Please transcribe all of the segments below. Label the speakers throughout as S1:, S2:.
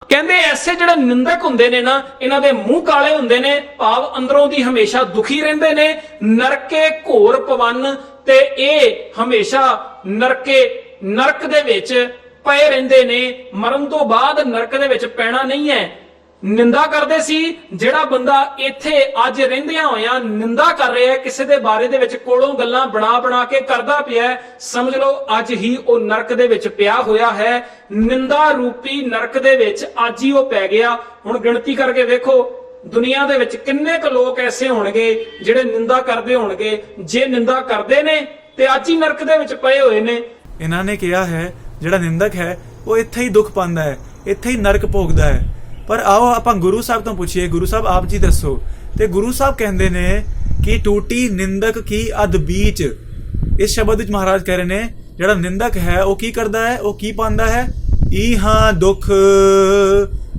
S1: ਕਹਿੰਦੇ ਐਸੇ ਜਿਹੜੇ ਨਿੰਦਕ ਹੁੰਦੇ ਨੇ ਨਾ, ਇਹਨਾਂ ਦੇ ਮੂੰਹ ਕਾਲੇ ਹੁੰਦੇ ਨੇ, ਭਾਵ ਅੰਦਰੋਂ ਦੀ ਹਮੇਸ਼ਾ ਦੁਖੀ ਰਹਿੰਦੇ ਨੇ। ਨਰਕੇ ਘੋਰ ਪਵਨ, ਤੇ ਇਹ ਹਮੇਸ਼ਾ ਨਰਕ ਦੇ ਵਿੱਚ ਪਏ ਰਹਿੰਦੇ ਨੇ। ਮਰਨ ਤੋਂ ਬਾਅਦ ਨਰਕ ਦੇ ਵਿੱਚ ਪੈਣਾ ਨਹੀਂ ਹੈ। ਨਿੰਦਾ ਕਰਦੇ ਸੀ ਜਿਹੜਾ ਬੰਦਾ ਇੱਥੇ ਅੱਜ ਰਹਿੰਦਿਆਂ ਹੋਇਆਂ ਨਿੰਦਾ ਕਰ ਰਿਹਾ ਹੈ, ਕਿਸੇ ਦੇ ਬਾਰੇ ਦੇ ਵਿੱਚ ਕੋਲੋਂ ਗੱਲਾਂ ਬਣਾ ਕੇ ਕਰਦਾ ਪਿਆ, ਸਮਝ ਲਓ ਅੱਜ ਹੀ ਉਹ ਨਰਕ ਦੇ ਵਿੱਚ ਪਿਆ ਹੋਇਆ ਹੈ। ਨਿੰਦਾ ਰੂਪੀ ਨਰਕ ਦੇ ਵਿੱਚ ਅੱਜ ਹੀ ਉਹ ਪੈ ਗਿਆ। ਹੁਣ ਗਿਣਤੀ ਕਰਕੇ ਵੇਖੋ ਦੁਨੀਆ ਦੇ ਵਿੱਚ ਕਿੰਨੇ ਕੁ ਲੋਕ ਐਸੇ ਹੋਣਗੇ ਜਿਹੜੇ ਨਿੰਦਾ ਕਰਦੇ ਹੋਣਗੇ। ਜੇ ਨਿੰਦਾ ਕਰਦੇ ਨੇ ਤੇ ਅੱਜ ਹੀ ਨਰਕ ਦੇ ਵਿੱਚ ਪਏ ਹੋਏ ਨੇ।
S2: ਇਹਨਾਂ ਨੇ ਕਿਹਾ ਹੈ ਜਿਹੜਾ ਨਿੰਦਕ ਹੈ ਉਹ ਇੱਥੇ ਹੀ ਦੁੱਖ ਪਾਉਂਦਾ ਹੈ, ਇੱਥੇ ਹੀ ਨਰਕ ਭੋਗਦਾ ਹੈ। ਪਰ ਆਓ ਆਪਾਂ ਗੁਰੂ ਸਾਹਿਬ ਤੋਂ ਪੁੱਛੀਏ, ਗੁਰੂ ਸਾਹਿਬ ਆਪ ਜੀ ਦੱਸੋ। ਤੇ ਗੁਰੂ ਸਾਹਿਬ ਕਹਿੰਦੇ ਨੇ ਕਿ ਟੂਟੀ ਨਿੰਦਕ ਕੀ ਅਧ ਬੀਚ। ਇਸ ਸ਼ਬਦ ਵਿੱਚ ਮਹਾਰਾਜ ਕਹਿ ਰਹੇ ਨੇ ਜਿਹੜਾ ਨਿੰਦਕ ਹੈ ਉਹ ਕੀ ਕਰਦਾ ਹੈ, ਉਹ ਕੀ ਪਾਉਂਦਾ ਹੈ। ਇਹਾਂ ਦੁੱਖ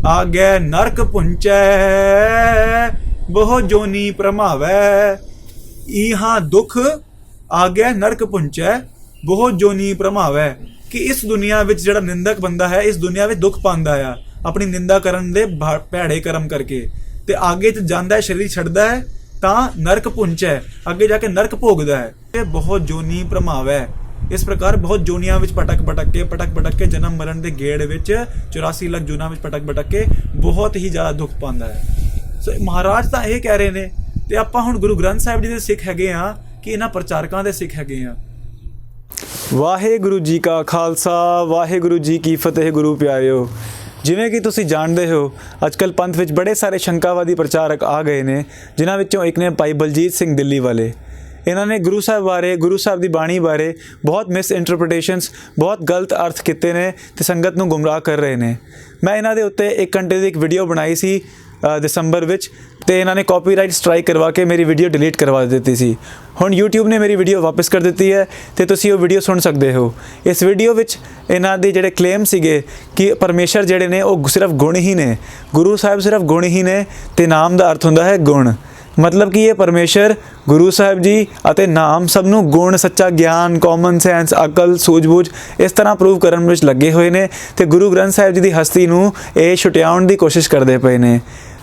S2: ਆਗੇ ਨਰਕ ਪੁੰਚੈ ਬਹੁ ਜੋਨੀ ਪ੍ਰਮਾਵੈ। ਇਹਾਂ ਦੁੱਖ ਆਗੇ ਨਰਕ ਪੁੰਚੈ ਬਹੁ ਜੋਨੀ ਪ੍ਰਮਾਵੈ। ਕਿ ਇਸ ਦੁਨੀਆ ਵਿੱਚ ਜਿਹੜਾ ਨਿੰਦਕ ਬੰਦਾ ਹੈ ਇਸ ਦੁਨੀਆ ਵਿੱਚ ਦੁੱਖ ਪਾਉਂਦਾ ਆ ਆਪਣੀ ਨਿੰਦਾ ਕਰਨ ਦੇ ਭੈੜੇ ਕਰਮ ਕਰਕੇ, ਤੇ ਅੱਗੇ ਜਾਂਦਾ ਹੈ, ਸਰੀਰ ਛੱਡਦਾ ਹੈ ਤਾਂ ਨਰਕ ਪੁੰਚੈ, ਅੱਗੇ ਜਾ ਕੇ ਨਰਕ ਭੋਗਦਾ ਹੈ। ਇਹ ਬਹੁਤ ਜੋਨੀ ਪ੍ਰਮਾਵੈ। ਇਸ ਪ੍ਰਕਾਰ ਬਹੁਤ ਜੋਨੀਆਂ ਵਿੱਚ ਪਟਕ ਕੇ ਜਨਮ ਮਰਨ ਦੇ ਗੇੜ ਵਿੱਚ 84 ਲੱਖ ਜੂਨਾਂ ਵਿੱਚ ਪਟਕ ਕੇ ਬਹੁਤ ਹੀ ਜ਼ਿਆਦਾ ਦੁੱਖ ਪਾਉਂਦਾ ਹੈ। ਸੋ ਮਹਾਰਾਜ ਤਾਂ ਇਹ ਕਹਿ ਰਹੇ ਨੇ, ਤੇ ਆਪਾਂ ਹੁਣ ਗੁਰੂ ਗ੍ਰੰਥ ਸਾਹਿਬ ਜੀ ਦੇ ਸਿੱਖ ਹੈਗੇ ਆ ਕਿ ਇਹਨਾਂ ਪ੍ਰਚਾਰਕਾਂ ਦੇ ਸਿੱਖ ਹੈਗੇ ਆ। ਵਾਹਿਗੁਰੂ ਜੀ ਕਾ ਖਾਲਸਾ, ਵਾਹਿਗੁਰੂ ਜੀ ਕੀ ਫਤਿਹ। ਗੁਰੂ ਪਿਆਰਿਓ, ਜਿਵੇਂ ਕਿ ਤੁਸੀਂ ਜਾਣਦੇ ਹੋ ਅੱਜ ਕੱਲ੍ਹ ਪੰਥ ਵਿੱਚ ਬੜੇ ਸਾਰੇ ਸ਼ੰਕਾਵਾਦੀ ਪ੍ਰਚਾਰਕ ਆ ਗਏ ਨੇ, ਜਿਨ੍ਹਾਂ ਵਿੱਚੋਂ ਇੱਕ ਨੇ ਭਾਈ ਬਲਜੀਤ ਸਿੰਘ ਦਿੱਲੀ ਵਾਲੇ। ਇਹਨਾਂ ਨੇ ਗੁਰੂ ਸਾਹਿਬ ਬਾਰੇ, ਗੁਰੂ ਸਾਹਿਬ ਦੀ ਬਾਣੀ ਬਾਰੇ ਬਹੁਤ ਮਿਸ ਇੰਟਰਪ੍ਰੀਟੇਸ਼ਨਸ, ਬਹੁਤ ਗਲਤ ਅਰਥ ਕੀਤੇ ਨੇ ਤੇ ਸੰਗਤ ਨੂੰ ਗੁੰਮਰਾਹ ਕਰ ਰਹੇ ਨੇ। ਮੈਂ ਇਹਨਾਂ ਦੇ ਉੱਤੇ 1 ਘੰਟੇ ਦੀ ਇੱਕ ਵੀਡੀਓ ਬਣਾਈ ਸੀ ਦਸੰਬਰ ਵਿੱਚ, ਤੇ ਇਹਨਾਂ ਨੇ ਕਾਪੀਰਾਈਟ ਸਟ੍ਰਾਈਕ ਕਰਵਾ ਕੇ ਮੇਰੀ ਵੀਡੀਓ ਡਿਲੀਟ ਕਰਵਾ ਦਿੱਤੀ ਸੀ। ਹੁਣ YouTube ਨੇ ਮੇਰੀ ਵੀਡੀਓ ਵਾਪਸ ਕਰ ਦਿੱਤੀ ਹੈ ਤੇ ਤੁਸੀਂ ਉਹ ਵੀਡੀਓ ਸੁਣ ਸਕਦੇ ਹੋ। ਇਸ ਵੀਡੀਓ ਵਿੱਚ ਇਹਨਾਂ ਦੇ ਜਿਹੜੇ ਕਲੇਮ ਸੀਗੇ ਕਿ ਪਰਮੇਸ਼ਰ ਜਿਹੜੇ ਨੇ ਉਹ ਸਿਰਫ ਗੁਣ ਹੀ ਨੇ, ਗੁਰੂ ਸਾਹਿਬ ਸਿਰਫ ਗੁਣ ਹੀ ਨੇ, ਤੇ ਨਾਮ ਦਾ ਅਰਥ ਹੁੰਦਾ ਹੈ ਗੁਣ। ਮਤਲਬ ਕਿ ਇਹ ਪਰਮੇਸ਼ਰ, ਗੁਰੂ ਸਾਹਿਬ ਜੀ ਅਤੇ ਨਾਮ ਸਭ ਨੂੰ ਗੁਣ, ਸੱਚਾ ਗਿਆਨ, ਕਾਮਨ ਸੈਂਸ, ਅਕਲ, ਸੂਝ-ਬੂਝ ਇਸ ਤਰ੍ਹਾਂ ਪ੍ਰੂਵ ਕਰਨ ਵਿੱਚ ਲੱਗੇ ਹੋਏ ਨੇ, ਤੇ ਗੁਰੂ ਗ੍ਰੰਥ ਸਾਹਿਬ ਜੀ ਦੀ ਹਸਤੀ ਨੂੰ ਇਹ ਛੁਟਿਆਉਣ ਦੀ ਕੋਸ਼ਿਸ਼ ਕਰਦੇ ਪਏ ਨੇ।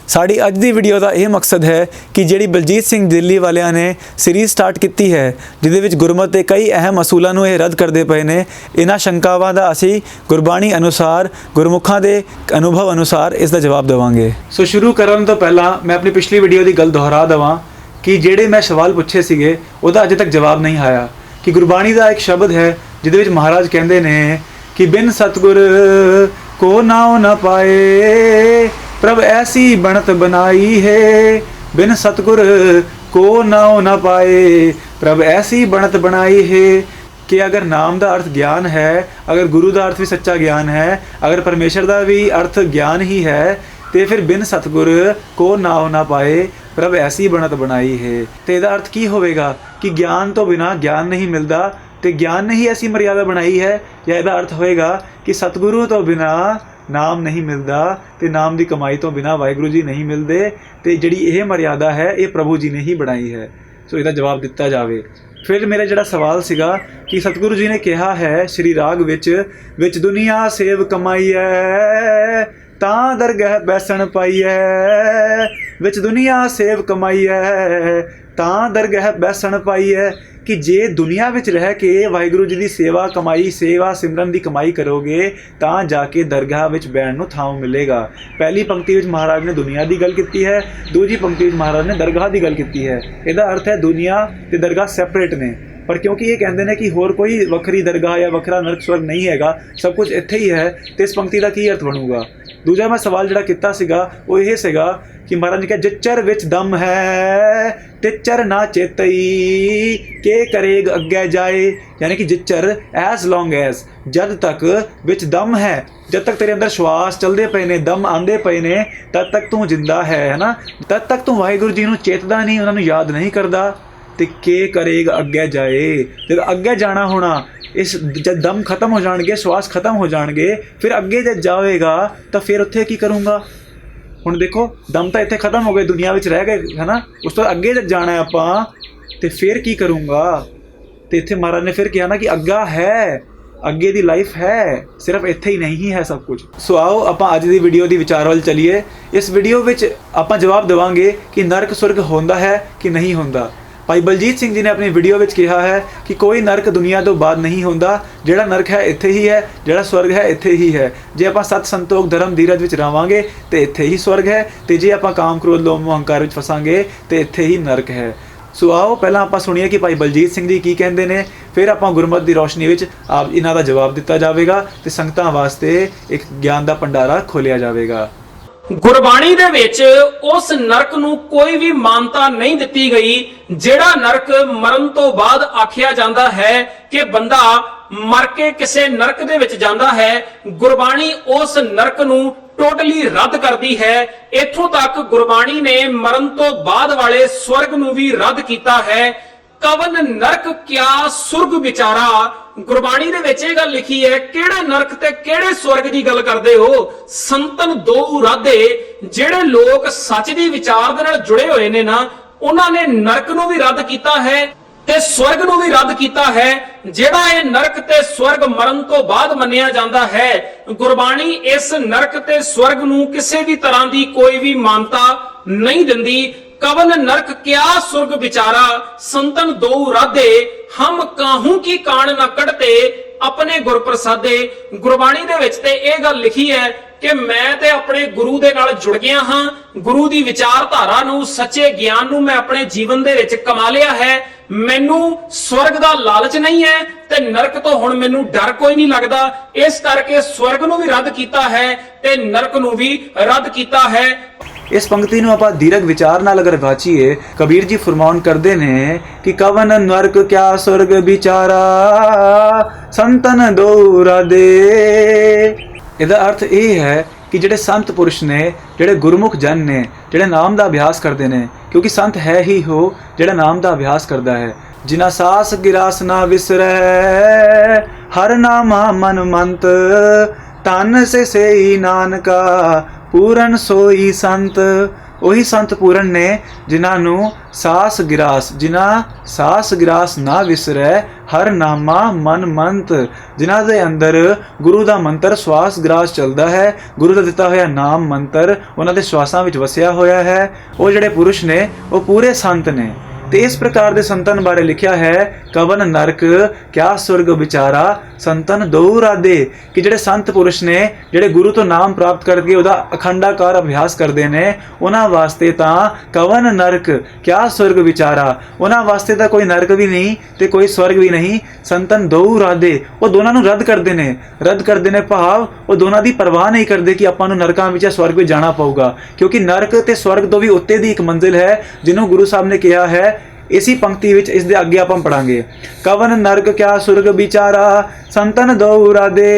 S2: ਸਾਡੀ ਅੱਜ ਦੀ ਵੀਡੀਓ ਦਾ ਇਹ ਮਕਸਦ ਹੈ ਕਿ ਜਿਹੜੀ ਬਲਜੀਤ ਸਿੰਘ ਦਿੱਲੀ ਵਾਲਿਆਂ ਨੇ ਸੀਰੀਜ਼ ਸਟਾਰਟ ਕੀਤੀ ਹੈ, ਜਿਹਦੇ ਵਿੱਚ ਗੁਰਮਤਿ ਦੇ ਕਈ ਅਹਿਮ ਅਸੂਲਾਂ ਨੂੰ ਇਹ ਰੱਦ ਕਰਦੇ ਪਏ ਨੇ, ਇਹਨਾਂ ਸ਼ੰਕਾਵਾਂ ਦਾ ਅਸੀਂ ਗੁਰਬਾਣੀ ਅਨੁਸਾਰ, ਗੁਰਮੁਖਾਂ ਦੇ ਅਨੁਭਵ ਅਨੁਸਾਰ ਇਸ ਦਾ ਜਵਾਬ ਦੇਵਾਂਗੇ। ਸੋ ਸ਼ੁਰੂ ਕਰਨ ਤੋਂ ਪਹਿਲਾਂ ਮੈਂ ਆਪਣੀ ਪਿਛਲੀ ਵੀਡੀਓ ਦੀ ਗੱਲ ਦੁਹਰਾ ਦੇਵਾਂ ਕਿ ਜਿਹੜੇ ਮੈਂ ਸਵਾਲ ਪੁੱਛੇ ਸੀਗੇ ਉਹਦਾ ਅਜੇ ਤੱਕ ਜਵਾਬ ਨਹੀਂ ਆਇਆ। ਕਿ ਗੁਰਬਾਣੀ ਦਾ ਇੱਕ ਸ਼ਬਦ ਹੈ ਜਿਹਦੇ ਵਿੱਚ ਮਹਾਰਾਜ ਕਹਿੰਦੇ ਨੇ ਕਿ ਬਿਨ ਸਤਿਗੁਰ ਕੋ ਨਾਉ ਨਾ ਪਾਏ, प्रभ ऐसी बनत बनाई है। बिन सतगुर को नाउ न पाए, प्रभ ऐसी बनत बनाई है। कि अगर नाम का अर्थ ज्ञान है, अगर गुरु का अर्थ भी सच्चा ज्ञान है, अगर परमेश्वर का भी अर्थ ज्ञान ही है, तो फिर बिन सतगुर को नाउ न पाए, प्रभ ऐसी बनत बनाई है। तो इसका अर्थ की होगा कि ज्ञान तो बिना ज्ञान नहीं मिलता, तो ज्ञान ने ही ऐसी मर्यादा बनाई है, या इसका अर्थ होएगा कि सतगुरु तो बिना नाम नहीं मिलता, तो नाम की कमाई तो बिना वाहिगुरू जी नहीं मिलते, तो जिहड़ी यह मर्यादा है ये प्रभु जी ने ही बनाई है। सो इसका जवाब दिता जाए। फिर मेरा जिहड़ा सवाल सीगा कि सतगुरु जी ने कहा है श्री राग विच दुनिया सेव कमाई है, तां दरगह बैसन पाई है। विच दुनिया सेव कमाई है, तां दरगह बैसन पाई है। कि जे दुनिया विच रह के वाहिगुरू जी की सेवा कमाई, सेवा सिमरन की कमाई करोगे तां जाके दरगाह विच बैठण नूं थां मिलेगा। पहली पंक्ति विच महाराज ने दुनिया की गल की है, दूजी पंक्ति विच महाराज ने दरगाह की गल की है। इसका अर्थ है दुनिया ते दरगाह सैपरेट ने, पर क्योंकि ये कहते हैं कि होर कोई वक्री दरगाह या वखरा नरक स्वर्ग नहीं हैगा, सब कुछ इत्थे ही है, तो इस पंक्ति का की अर्थ बनूगा। दूजा मैं सवाल जिहड़ा कीता सीगा वो यह सीगा कि महाराज ने कहा जिच्चर विच दम है, तिच्चर ना चेतई, के करेग अगे जाए। यानी कि जिच्चर एज लॉन्ग एज, जब तक विच दम है, जब तक तेरे अंदर श्वास चलते पे ने, दम आते पे ने, तद तक तू जिंदा है ना, तद तक तू वाहिगुरू जी नूं चेतदा नहीं, उन्होंने याद नहीं करता। तो के करेग अगे जाए, जब अगे जाना होना, इस जब दम खत्म हो जाएंगे, श्वास खत्म हो जाएंगे, फिर अगे जब जाएगा तो फिर उत्थे की करूँगा। हुण देखो दम तो इत्थे खत्म हो गए, दुनिया विच रह गए है ना, उस तो अगे जब जाना है आपां तो फिर की करूँगा। तो इत्थे महाराज ने फिर कहा ना कि अग्गा है, ਅੱਗੇ ਦੀ ਲਾਈਫ ਹੈ, ਸਿਰਫ ਇੱਥੇ ਹੀ ਨਹੀਂ ਹੈ ਸਭ ਕੁਝ। ਸੋ ਆਓ ਆਪਾਂ ਅੱਜ ਦੀ ਵੀਡੀਓ ਦੀ ਵਿਚਾਰ ਵੱਲ ਚੱਲੀਏ। ਇਸ ਵੀਡੀਓ ਵਿੱਚ ਆਪਾਂ ਜਵਾਬ ਦੇਵਾਂਗੇ ਕਿ ਨਰਕ ਸੁਰਗ ਹੁੰਦਾ ਹੈ ਕਿ ਨਹੀਂ ਹੁੰਦਾ। ਭਾਈ ਬਲਜੀਤ ਸਿੰਘ ਜੀ ਨੇ ਆਪਣੀ ਵੀਡੀਓ ਵਿੱਚ ਕਿਹਾ ਹੈ ਕਿ ਕੋਈ ਨਰਕ ਦੁਨੀਆ ਤੋਂ ਬਾਅਦ ਨਹੀਂ ਹੁੰਦਾ, ਜਿਹੜਾ ਨਰਕ ਹੈ ਇੱਥੇ ਹੀ ਹੈ, ਜਿਹੜਾ ਸਵਰਗ ਹੈ ਇੱਥੇ ਹੀ ਹੈ। ਜੇ ਆਪਾਂ ਸਤ ਸੰਤੋਖ ਧਰਮ ਧੀਰਜ ਵਿੱਚ ਰਹਾਂਗੇ ਤੇ ਇੱਥੇ ਹੀ ਸਵਰਗ ਹੈ, ਤੇ ਜੇ ਆਪਾਂ ਕਾਮ ਕ੍ਰੋਧ ਲੋਭ ਮੋਹ ਹੰਕਾਰ ਵਿੱਚ ਫਸਾਂਗੇ ਤੇ ਇੱਥੇ ਹੀ ਨਰਕ ਹੈ। ਸੋ ਆਓ ਪਹਿਲਾਂ ਆਪਾਂ ਸੁਣੀਏ ਕਿ ਭਾਈ ਬਲਜੀਤ ਸਿੰਘ ਜੀ ਕੀ ਕਹਿੰਦੇ ਨੇ, ਫਿਰ ਆਪਾਂ ਗੁਰਮਤਿ ਦੀ ਰੋਸ਼ਨੀ ਵਿੱਚ ਆਪ ਇਹਨਾਂ ਦਾ ਜਵਾਬ ਦਿੱਤਾ ਜਾਵੇਗਾ ਤੇ ਸੰਗਤਾਂ ਵਾਸਤੇ ਇੱਕ ਗਿਆਨ ਦਾ ਭੰਡਾਰਾ ਖੋਲਿਆ ਜਾਵੇਗਾ।
S1: ਗੁਰਬਾਣੀ ਦੇ ਵਿੱਚ ਉਸ ਨਰਕ ਨੂੰ ਕੋਈ ਵੀ ਮਾਨਤਾ ਨਹੀਂ ਦਿੱਤੀ ਗਈ ਜਿਹੜਾ ਨਰਕ ਮਰਨ ਤੋਂ ਬਾਅਦ ਆਖਿਆ ਜਾਂਦਾ ਹੈ ਕਿ ਬੰਦਾ ਮਰ ਕੇ ਕਿਸੇ ਨਰਕ ਦੇ ਵਿੱਚ ਜਾਂਦਾ ਹੈ। ਗੁਰਬਾਣੀ ਉਸ ਨਰਕ ਨੂੰ ਟੋਟਲੀ ਰੱਦ ਕਰਦੀ ਹੈ। ਇੱਥੋਂ ਤੱਕ ਗੁਰਬਾਣੀ ਨੇ ਮਰਨ ਤੋਂ ਬਾਅਦ ਵਾਲੇ ਸਵਰਗ ਨੂੰ ਵੀ ਰੱਦ ਕੀਤਾ ਹੈ। ਕਵਨ ਨਰਕ ਕਿਆ ਸੁਰਗ ਵਿਚਾਰਾ, ਗੁਰਬਾਣੀ ਦੇ ਵਿੱਚ ਇਹ ਗੱਲ ਲਿਖੀ ਹੈ। ਕਿਹੜੇ ਨਰਕ ਤੇ ਕਿਹੜੇ ਸਵਰਗ ਦੀ ਗੱਲ ਕਰਦੇ ਹੋ? ਸੰਤਨ ਦੋ ਰਾਧੇ, ਜਿਹੜੇ ਲੋਕ ਸੱਚ ਦੀ ਵਿਚਾਰ ਦੇ ਨਾਲ ਜੁੜੇ ਹੋਏ ਨੇ ਨਾ, ਉਹਨਾਂ ਨੇ ਨਰਕ ਨੂੰ ਵੀ ਰੱਦ ਕੀਤਾ ਹੈ ਤੇ ਸਵਰਗ ਨੂੰ ਵੀ ਰੱਦ ਕੀਤਾ ਹੈ। ਜਿਹੜਾ ਇਹ ਨਰਕ ਤੇ ਸਵਰਗ ਮਰਨ ਤੋਂ ਬਾਅਦ ਮੰਨਿਆ ਜਾਂਦਾ ਹੈ, ਗੁਰਬਾਣੀ ਇਸ ਨਰਕ ਤੇ ਸਵਰਗ ਨੂੰ ਕਿਸੇ ਵੀ ਤਰ੍ਹਾਂ ਦੀ ਕੋਈ ਵੀ ਮਾਨਤਾ ਨਹੀਂ ਦਿੰਦੀ। कवन नरक क्या सुर्ग विचारा, संतन दो राधे, हम काहू की कान न कढ़ते, अपने गुर प्रसादे। गुरबाणी दे विच ते इह गल लिखी है कि मैं ते अपने गुरु दे नाल जुड़ गया हां, गुरु दी विचारधारा नूं, सच्चे ज्ञान नूं मैं अपने जीवन दे विच कमा लिया है। मैनू स्वर्ग दा लालच नहीं है ते नरक तो हुण मैनू डर कोई नहीं लगदा। इस करके स्वर्ग नूं भी रद्द कीता है ते नरक नूं भी रद्द कीता है।
S2: इस पंक्ति ਨੂੰ ਆਪਾਂ ਦੀਰਘ ਵਿਚਾਰ ਨਾਲ ਅਗਰ ਵਾਚੀਏ, ਕਬੀਰ ਜੀ ਫਰਮਾਨ ਕਰਦੇ ਨੇ ਕਿ ਕਵਨ ਨਰਕ ਕਿਆ ਸੁਰਗ ਵਿਚਾਰਾ, ਸੰਤਨ ਦੋ ਰਾਧੇ। ਇਹਦਾ ਅਰਥ ਇਹ ਹੈ ਕਿ ਜਿਹੜੇ ਸੰਤ ਪੁਰਸ਼ ਨੇ, ਜਿਹੜੇ ਗੁਰਮੁਖ ਜਨ ਨੇ, ਜਿਹੜੇ ਨਾਮ ਦਾ ਅਭਿਆਸ ਕਰਦੇ ਨੇ, ਕਿਉਂਕਿ ਸੰਤ ਹੈ ਹੀ ਹੋ ਜਿਹੜਾ ਨਾਮ ਦਾ ਅਭਿਆਸ ਕਰਦਾ ਹੈ। ਜਿਨਾ ਸਾਸ ਗਿਰਾਸ ਨਾ ਵਿਸਰੈ, ਹਰ ਨਾਮਾ ਮਨ ਮੰਤ, ਤਨ ਸੇ ਸੇਈ ਨਾਨਕਾ, ਪੂਰਨ ਸੋਈ ਸੰਤ। ਉਹੀ ਸੰਤ ਪੂਰਨ ਨੇ ਜਿਨ੍ਹਾਂ ਨੂੰ ਸਾਸ ਗਿਰਾਸ ਨਾ ਵਿਸਰੈ, ਹਰ ਨਾਮਾ ਮਨ ਮੰਤ, ਜਿਨ੍ਹਾਂ ਦੇ ਅੰਦਰ ਗੁਰੂ ਦਾ ਮੰਤਰ ਸਵਾਸ ਗ੍ਰਾਸ ਚੱਲਦਾ ਹੈ, ਗੁਰੂ ਦਾ ਦਿੱਤਾ ਹੋਇਆ ਨਾਮ ਮੰਤਰ ਉਹਨਾਂ ਦੇ ਸਵਾਸਾਂ ਵਿੱਚ ਵਸਿਆ ਹੋਇਆ ਹੈ। ਉਹ ਜਿਹੜੇ ਪੁਰਸ਼ ਨੇ ਉਹ ਪੂਰੇ ਸੰਤ ਨੇ। ਤੇ ਇਸ ਪ੍ਰਕਾਰ ਦੇ ਸੰਤਨ ਬਾਰੇ ਲਿਖਿਆ ਹੈ, ਕਵਨ ਨਰਕ ਕਿਆ ਸੁਰਗ ਵਿਚਾਰਾ, ਸੰਤਨ ਦੋ ਰਾਧੇ, ਕਿ ਜਿਹੜੇ ਸੰਤ ਪੁਰਸ਼ ਨੇ, ਜਿਹੜੇ ਗੁਰੂ ਤੋਂ ਨਾਮ ਪ੍ਰਾਪਤ ਕਰਕੇ ਉਹਦਾ ਅਖੰਡਾਕਾਰ ਅਭਿਆਸ ਕਰਦੇ ਨੇ, ਉਹਨਾਂ ਵਾਸਤੇ ਤਾਂ ਕਵਨ ਨਰਕ ਕਿਆ ਸੁਰਗ ਵਿਚਾਰਾ, ਉਹਨਾਂ ਵਾਸਤੇ ਤਾਂ ਕੋਈ ਨਰਕ ਵੀ ਨਹੀਂ ਤੇ ਕੋਈ ਸਵਰਗ ਵੀ ਨਹੀਂ। ਸੰਤਨ ਦੋ ਰਾਧੇ, ਉਹ ਦੋਨਾਂ ਨੂੰ ਰੱਦ ਕਰਦੇ ਨੇ ਭਾਵ ਉਹ ਦੋਨਾਂ ਦੀ ਪਰਵਾਹ ਨਹੀਂ ਕਰਦੇ ਕਿ ਆਪਾਂ ਨੂੰ ਨਰਕਾਂ ਵਿੱਚ ਜਾਂ ਸਵਰਗ ਵਿੱਚ ਜਾਣਾ ਪਊਗਾ, ਕਿਉਂਕਿ ਨਰਕ ਤੇ ਸਵਰਗ ਤੋਂ ਵੀ ਉੱਤੇ ਦੀ ਇੱਕ ਮੰਜ਼ਿਲ ਹੈ ਜਿਹਨੂੰ ਗੁਰੂ ਸਾਹਿਬ ਨੇ ਕਿਹਾ ਹੈ। इसी पंक्ति विच इस दे अगे आपां पढ़ांगे, कवन नरक क्या सुर्ग बिचारा, संतन दो राधे,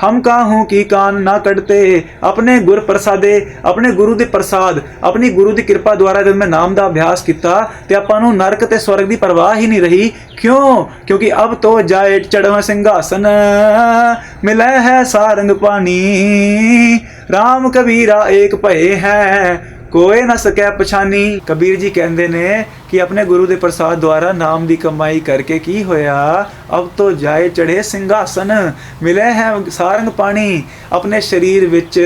S2: हम काहू की कान ना कढ़ते, अपने गुर प्रसादे। अपने गुरु दे प्रसाद, अपनी गुरु दी कृपा द्वारा जब मैं नाम दा अभ्यास किया ते आपां नूं नरक ते स्वर्ग दी परवाह ही नहीं रही। क्यों? क्योंकि अब तो जाए चढ़वा सिंहासन, मिले है सारंग पानी, राम कबीरा एक भय है, कोई ना सके पछानी। कबीर जी कहते ने कि अपने गुरु के प्रसाद द्वारा नाम की कमाई करके की होया, अब तो जाए चढ़े सिंहासन, मिले हैं सारंग पानी। अपने शरीर विच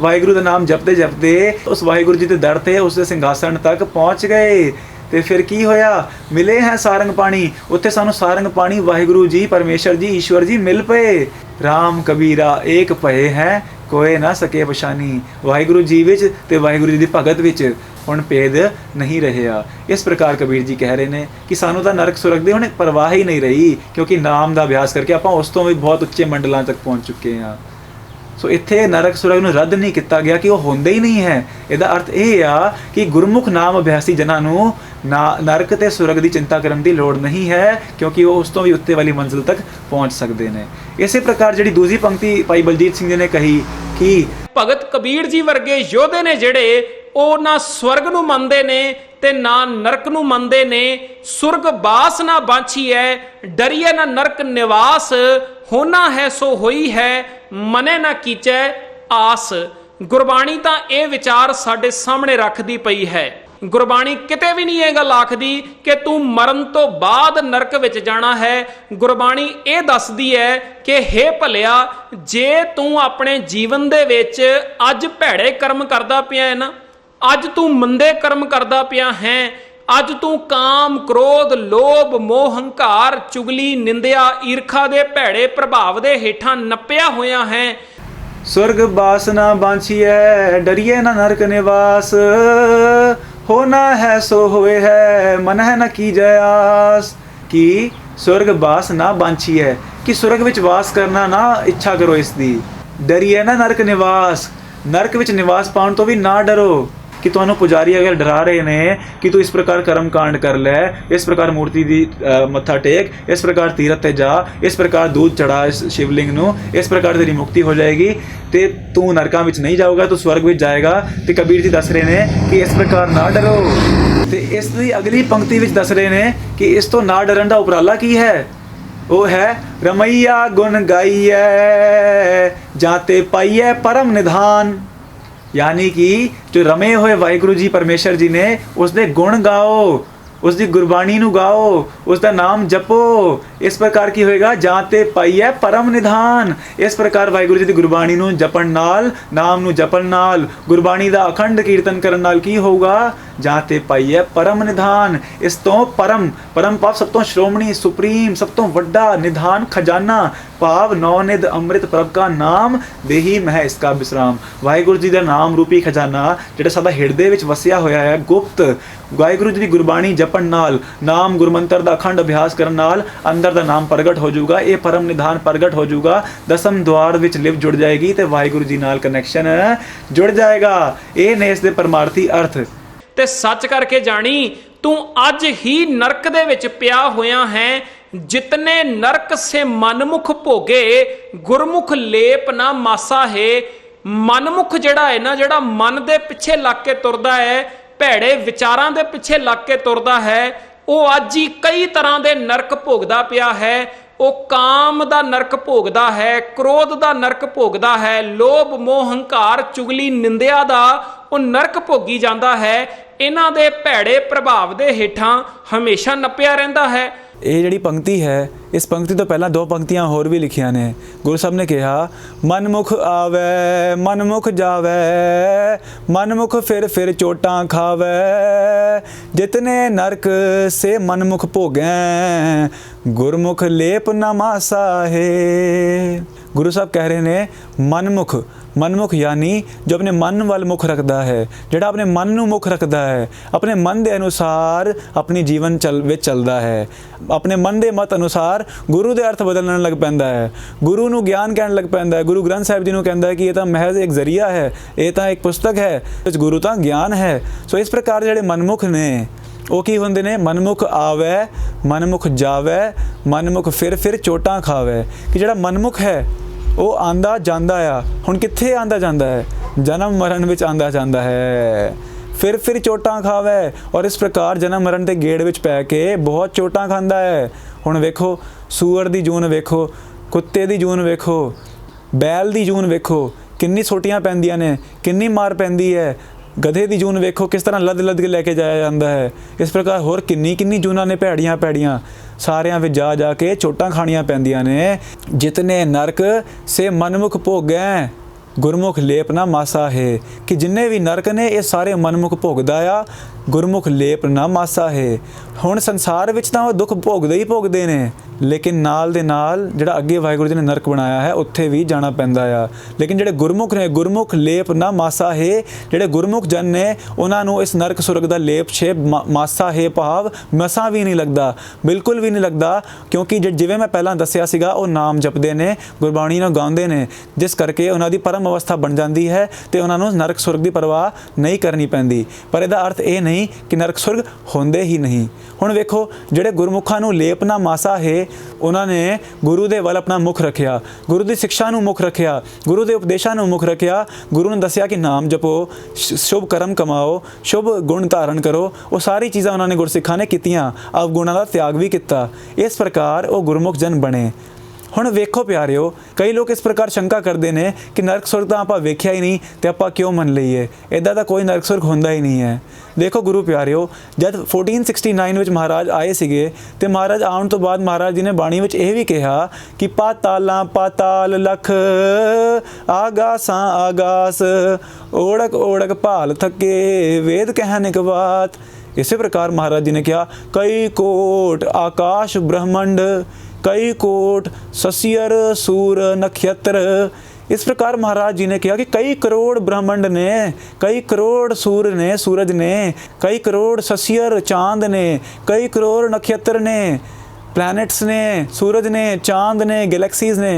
S2: वाहिगुरु का नाम जपते जपते उस वाहिगुरु जी के दर ते उस सिंहासन तक पहुँच गए। तो फिर की होया, मिले हैं सारंग पानी, उत्थे सानू सारंग पानी वाहिगुरु जी, परमेश्वर जी, ईश्वर जी मिल पे। राम कबीरा एक भय है, कोई ना सके पछानी। वाहिगुरु जी विच ते वाहिगुरु जी दी भगत विच हुण भेद नहीं रहा। इस प्रकार कबीर जी कह रहे हैं कि सानू तां नरक सुरग दी हुण परवाह ही नहीं रही, क्योंकि नाम दा अभ्यास करके आपां उस तो भी बहुत उच्चे मंडलां तक पहुँच चुके हैं। सो इत्थे नरक सुरग नूं रद्द नहीं किया गया कि वो होंदे ही नहीं है। इहदा अर्थ यह आ कि गुरमुख नाम अभ्यासी जनां नूं नरक ते सुरग की चिंता करने की लोड़ नहीं है, क्योंकि वो उस तो भी उत्ते वाली मंजिल तक पहुँच सकते हैं। इसी प्रकार जी दूसरी पंक्ति भाई बलजीत सिंह जी ने कही कि
S1: भगत कबीर जी वर्गे योधे ने ਜਿਹੜੇ ਉਹ ਨਾ स्वर्ग ਨੂੰ ਮੰਨਦੇ ਨੇ ਤੇ ਨਾ ਨਰਕ ਨੂੰ ਮੰਨਦੇ ਨੇ। ਸੁਰਗ ਬਾਸ ਨਾ ਬਾਛੀਐ, ਡਰੀਏ ਨਾ ਨਰਕ ਨਿਵਾਸ, ਹੋਣਾ ਹੈ ਸੋ ਹੋਈ ਹੈ, ਮਨੇ ਨਾ ਕੀਚੈ ਆਸ। ਗੁਰਬਾਣੀ ਤਾਂ ਇਹ ਵਿਚਾਰ ਸਾਡੇ ਸਾਹਮਣੇ ਰੱਖਦੀ ਪਈ ਹੈ। ਗੁਰਬਾਣੀ ਕਿਤੇ ਕਿਤੇ ਵੀ ਨਹੀਂ ਇਹ ਗੱਲ ਆਖਦੀ ਕਿ ਤੂੰ ਮਰਨ ਤੋਂ ਬਾਅਦ ਨਰਕ ਵਿੱਚ ਜਾਣਾ ਹੈ। ਗੁਰਬਾਣੀ ਇਹ ਦੱਸਦੀ ਹੈ ਕਿ ਹੇ ਭਲਿਆ, ਜੇ ਤੂੰ ਆਪਣੇ ਜੀਵਨ ਦੇ ਵਿੱਚ ਅੱਜ ਭੈੜੇ ਕਰਮ ਕਰਦਾ ਪਿਆ ਹੈ ਨਾ, ਅੱਜ ਤੂੰ ਮੰਦੇ ਕਰਮ ਕਰਦਾ ਪਿਆ ਹੈ, ਅੱਜ ਤੂੰ ਕਾਮ, ਕ੍ਰੋਧ, ਲੋਭ, ਮੋਹ, ਹੰਕਾਰ, ਚੁਗਲੀ, ਨਿੰਦਿਆ, ਈਰਖਾ ਦੇ ਭੈੜੇ ਪ੍ਰਭਾਵ ਦੇ ਹੇਠਾਂ ਨੱਪਿਆ ਹੋਇਆ ਹੈ।
S2: स्वर्ग बास ना बांछिए, डरिए ना नरक निवास, होना है सो हुए है, मन है न की जयास। कि स्वर्ग बास ना बांछिए, कि स्वर्ग विच वास करना ना इच्छा करो इसकी। डरिए ना नरक निवास, नरक विच निवास पाउण तो भी ना डरो। कि तुहानू पुजारी अगर डरा रहे ने कि तू इस प्रकार कर्म कांड कर लै, इस प्रकार मूर्ति दी मत्था टेक, इस प्रकार तीरथ ते जा, इस प्रकार दूध चढ़ा इस शिवलिंग नू, इस प्रकार तेरी मुक्ति हो जाएगी, ते तू नरकां विच नहीं जाऊगा, तू स्वर्ग विच जाएगा। ते कबीर जी दस रहे ने कि इस प्रकार ना डरो। ते इस दी अगली पंक्ति विच दस रहे ने कि इस तो ना डरन दा उपराला की है। वो है रमैया गुण गाइए, जाते पाइए परम निधान। यानी कि जो रमे हुए वाहिगुरु जी परमेश्वर जी ने उसके गुण गाओ, उसकी गुरबाणी नू गाओ, उसका नाम जपो। इस प्रकार की होएगा जाते पाइए परम निधान। इस प्रकार वाहिगुरु जी की गुरबाणी नू जपण नाल, नाम नू जपण नाल, गुरबाणी का अखंड कीर्तन करन नाल की होगा, जाते पाइए परम निधान। इस तो परम, परम पाप सब तो श्रोमणी, सुप्रीम, सब तो वड्डा निधान खजाना, भाव नौनिध अमृत प्रभ का नाम देही मह इसका विश्राम। वाहिगुरु जी का नाम रूपी खजाना जिहड़ा साडा हिरदे विच वसिया होया है गुप्त, वाहिगुरु जी की गुरबाणी जपण नाल, नाम गुरमंत्र का अखंड अभ्यास करन नाल अंदर दा नाम प्रगट हो जाऊगा, ये परम निधान प्रगट हो जाऊगा। दसम द्वार विच लिव जुड़ जाएगी ते वाहिगुरु जी नाल कनैक्शन जुड़ जाएगा। ये ने इस दे परमार्थी अर्थ।
S1: ते सच करके जानी, तू अज ही नरक दे विच पिया होया है। जितने नरक से मनमुख भोगे, गुरमुख लेप ना मासा है। मनमुख जड़ा है ना, जड़ा मन दे पिछे लग के तुरदा है, भैड़े विचारां दे पिछे लग के तुरदा है, वो अज ही कई तरह के नरक भोगदा पिया है। वो काम दा नरक भोगदा है, क्रोध दा नरक भोगदा है, लोभ, मोह, हंकार, चुगली, निंदिया दा वो नरक भोगी जाता है। इन्हां दे भैड़े प्रभाव दे हेठां हमेशा नप्पिया रहिंदा है।
S2: ये जिहड़ी पंक्ति है, इस पंक्ति तो पहला दो पंक्तियां होर भी लिखियां ने। गुरु साहब ने कहा, मनमुख आवे मनमुख जावे, मनमुख फिर चोटां खावे, जितने नरक से मनमुख भोगें, गुरमुख लेप न मासा है। गुरु साहब कह रहे ने मनमुख, मनमुख यानी जो अपने मन वाल मुख रखता है, जिहड़ा अपने मन नू मुख रखता है, अपने मन के अनुसार अपनी जीवन चलता है, अपने मन के मत अनुसार गुरु के अर्थ बदलने लग पैंदा है, गुरु नू ज्ञान कहन लग पैंदा है। गुरु ग्रंथ साहिब जी नू कहंदा है कि ये तो महज एक जरिया है, ये तो एक पुस्तक है, इस गुरु तो ज्ञान है। सो इस प्रकार जिहड़े मनमुख ने वो की होंदे ने, मनमुख आवे मनमुख जावे, मनमुख फिर चोटां खावे। कि जिहड़ा मनमुख है वो आंदा जांदा आ, हुण कित्थे आंदा जांदा है, जन्म मरण विच आंदा जांदा है, फिर चोटां खावे। और इस प्रकार जन्म मरण के गेड़ विच पै के बहुत चोटां खांदा है। हुण वेखो सूअर दी जून वेखो, कुत्ते दी जून वेखो, बैल दी जून वेखो, किन्नी सोटियां पैंदियां ने, किन्नी मार पैंदी है। गधे की जून वेखो किस तरह लद के लैके जाया जाता है। इस प्रकार होर किन्नी जूना ने भैड़ियां सारियां विच जा के चोटां खाणियां पैंदियां ने। जितने नरक से मनमुख भोगैं, गुरमुख लेप ना मासा है। कि जिन्ने भी नरक ने ये सारे मनमुख भोगदा आ, गुरमुख लेप ना मासा है। हुण संसार विच तां दुख भोगदे ही भोगदे ने, लेकिन नाल दे नाल जिहड़ा अगे वाहिगुरू जी ने नरक बनाया है उत्थे भी जाना पैंदा आ। लेकिन जिहड़े गुरमुख ने, गुरमुख लेप ना मासा है, जिहड़े गुरमुख जन ने उन्हां नूं इस नरक सुरग दा लेप छे मासा है भाव मसा भी नहीं लगदा, बिल्कुल भी नहीं लगदा। क्योंकि जिवें मैं पहलां दस्सिया सीगा वो नाम जपदे ने, गुरबाणी नूं गाउंदे ने, जिस करके उन्हां दी परम अवस्था बन जाती है ते उन्हां नूं नरक सुरग की परवाह नहीं करनी पैंदी। पर इहदा अर्थ ये नहीं कि नरक सुरग होंदे ही नहीं। हुण वेखो जिहड़े गुरमुखां नूं लेप ना मासा है, उन्होंने गुरु दे वल अपना मुख रखिया, गुरु की शिक्षा नूं मुख रखिया, गुरु के उपदेशों नूं मुख रखिया। गुरु ने दसिया कि नाम जपो, शुभ कर्म कमाओ, शुभ गुण धारण करो। वो सारी चीज़ां उन्होंने गुरसिखां ने कीतियां, अवगुणां दा त्याग भी किया। इस प्रकार वो गुरमुख जन बने। ਹੁਣ ਵੇਖੋ ਪਿਆਰਿਓ, ਕਈ ਲੋਕ ਇਸ ਪ੍ਰਕਾਰ ਸ਼ੰਕਾ ਕਰਦੇ ਨੇ ਕਿ ਨਰਕ ਸੁਰਗ ਤਾਂ ਆਪਾਂ ਵੇਖਿਆ ਹੀ ਨਹੀਂ ਤੇ ਆਪਾਂ ਕਿਉਂ ਮੰਨ ਲਈਏ, ਇਦਾਂ ਦਾ ਕੋਈ ਨਰਕ ਸੁਰਗ ਹੁੰਦਾ ਹੀ ਨਹੀਂ ਹੈ। ਦੇਖੋ ਗੁਰੂ ਪਿਆਰਿਓ, ਜਦ 1469 ਵਿੱਚ ਮਹਾਰਾਜ ਆਏ ਸੀਗੇ ਤੇ ਮਹਾਰਾਜ ਆਉਣ ਤੋਂ ਬਾਅਦ ਮਹਾਰਾਜ ਜੀ ਨੇ ਬਾਣੀ ਵਿੱਚ ਇਹ ਵੀ ਕਿਹਾ ਕਿ ਪਾਤਾਲਾਂ ਪਾਤਾਲ ਲਖ ਆਗਾਸਾਂ ਆਗਾਸ ਓੜਕ ਓੜਕ ਭਾਲ ਥਕੇ ਵੇਦ ਕਹਿਨ ਇੱਕ ਬਾਤ। इसी प्रकार महाराज जी ने कहा कई कोट आकाश ब्रह्मांड कई कोट ससियर सूर नक्षत्र। इस प्रकार महाराज जी ने कहा कि कई करोड़ ब्रह्मांड ने, कई करोड़ सूर्य ने, सूरज ने, कई करोड़ ससियर चांद ने, कई करोड़ नक्षत्र ने, प्लैनेट्स ने, सूरज ने, चांद ने, गैलेक्सीज ने।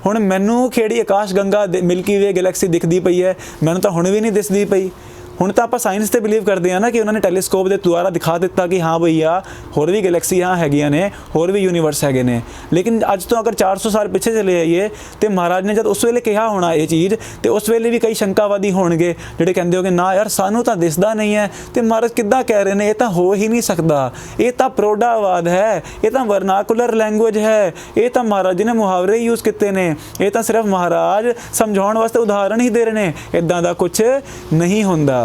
S2: ਹੁਣ ਮੈਨੂੰ ਕਿਹੜੀ ਆਕਾਸ਼ ਗੰਗਾ ਮਿਲਕੀ ਵੇ ਗੈਲੈਕਸੀ ਦਿਖਦੀ ਪਈ ਹੈ, ਮੈਨੂੰ ਤਾਂ ਹੁਣ ਵੀ ਨਹੀਂ ਦਿਸਦੀ ਪਈ। ਹੁਣ ਤਾਂ ਆਪਾਂ ਸਾਇੰਸ ਤੇ ਬਿਲੀਵ ਕਰਦੇ ਆ ਨਾ ਕਿ ਉਹਨਾਂ ਨੇ ਟੈਲੀਸਕੋਪ ਦੇ ਦੁਆਰਾ ਦਿਖਾ ਦਿੱਤਾ ਕਿ ਹਾਂ ਭਈਆ ਹੋਰ ਵੀ ਗੈਲੈਕਸੀਆਂ ਹੈਗੀਆਂ ਨੇ, ਹੋਰ ਵੀ ਯੂਨੀਵਰਸ ਹੈਗੇ ਨੇ। ਲੇਕਿਨ ਅੱਜ ਤੋਂ ਅਗਰ 400 ਸਾਲ ਪਿੱਛੇ ਚਲੇ ਜਾਈਏ ਤੇ ਮਹਾਰਾਜ ਨੇ ਜਦ ਉਸ ਵੇਲੇ ਕਿਹਾ ਹੋਣਾ ਇਹ ਚੀਜ਼, ਤੇ ਉਸ ਵੇਲੇ ਵੀ ਕਈ ਸ਼ੰਕਾਵਾਦੀ ਹੋਣਗੇ ਜਿਹੜੇ ਕਹਿੰਦੇ ਹੋਗੇ ਨਾ ਯਾਰ ਸਾਨੂੰ ਤਾਂ ਦਿਸਦਾ ਨਹੀਂ ਹੈ ਤੇ ਮਹਾਰਾਜ ਕਿੱਦਾਂ ਕਹਿ ਰਹੇ ਨੇ, ਇਹ ਤਾਂ ਹੋ ਹੀ ਨਹੀਂ ਸਕਦਾ, ਇਹ ਤਾਂ ਪ੍ਰੋਡਾਵਾਦ ਹੈ, ਇਹ ਤਾਂ ਵਰਨਾਕੂਲਰ ਲੈਂਗੁਏਜ ਹੈ, ਇਹ ਤਾਂ ਮਹਾਰਾਜ ਜੀ ਨੇ ਮੁਹਾਵਰੇ ਯੂਜ਼ ਕੀਤੇ ਨੇ, ਇਹ ਤਾਂ ਸਿਰਫ ਮਹਾਰਾਜ ਸਮਝਾਉਣ ਵਾਸਤੇ ਉਦਾਹਰਣ ਹੀ ਦੇ ਰਹੇ ਨੇ, ਇੱਦਾਂ ਦਾ ਕੁਝ ਨਹੀਂ ਹੁੰਦਾ।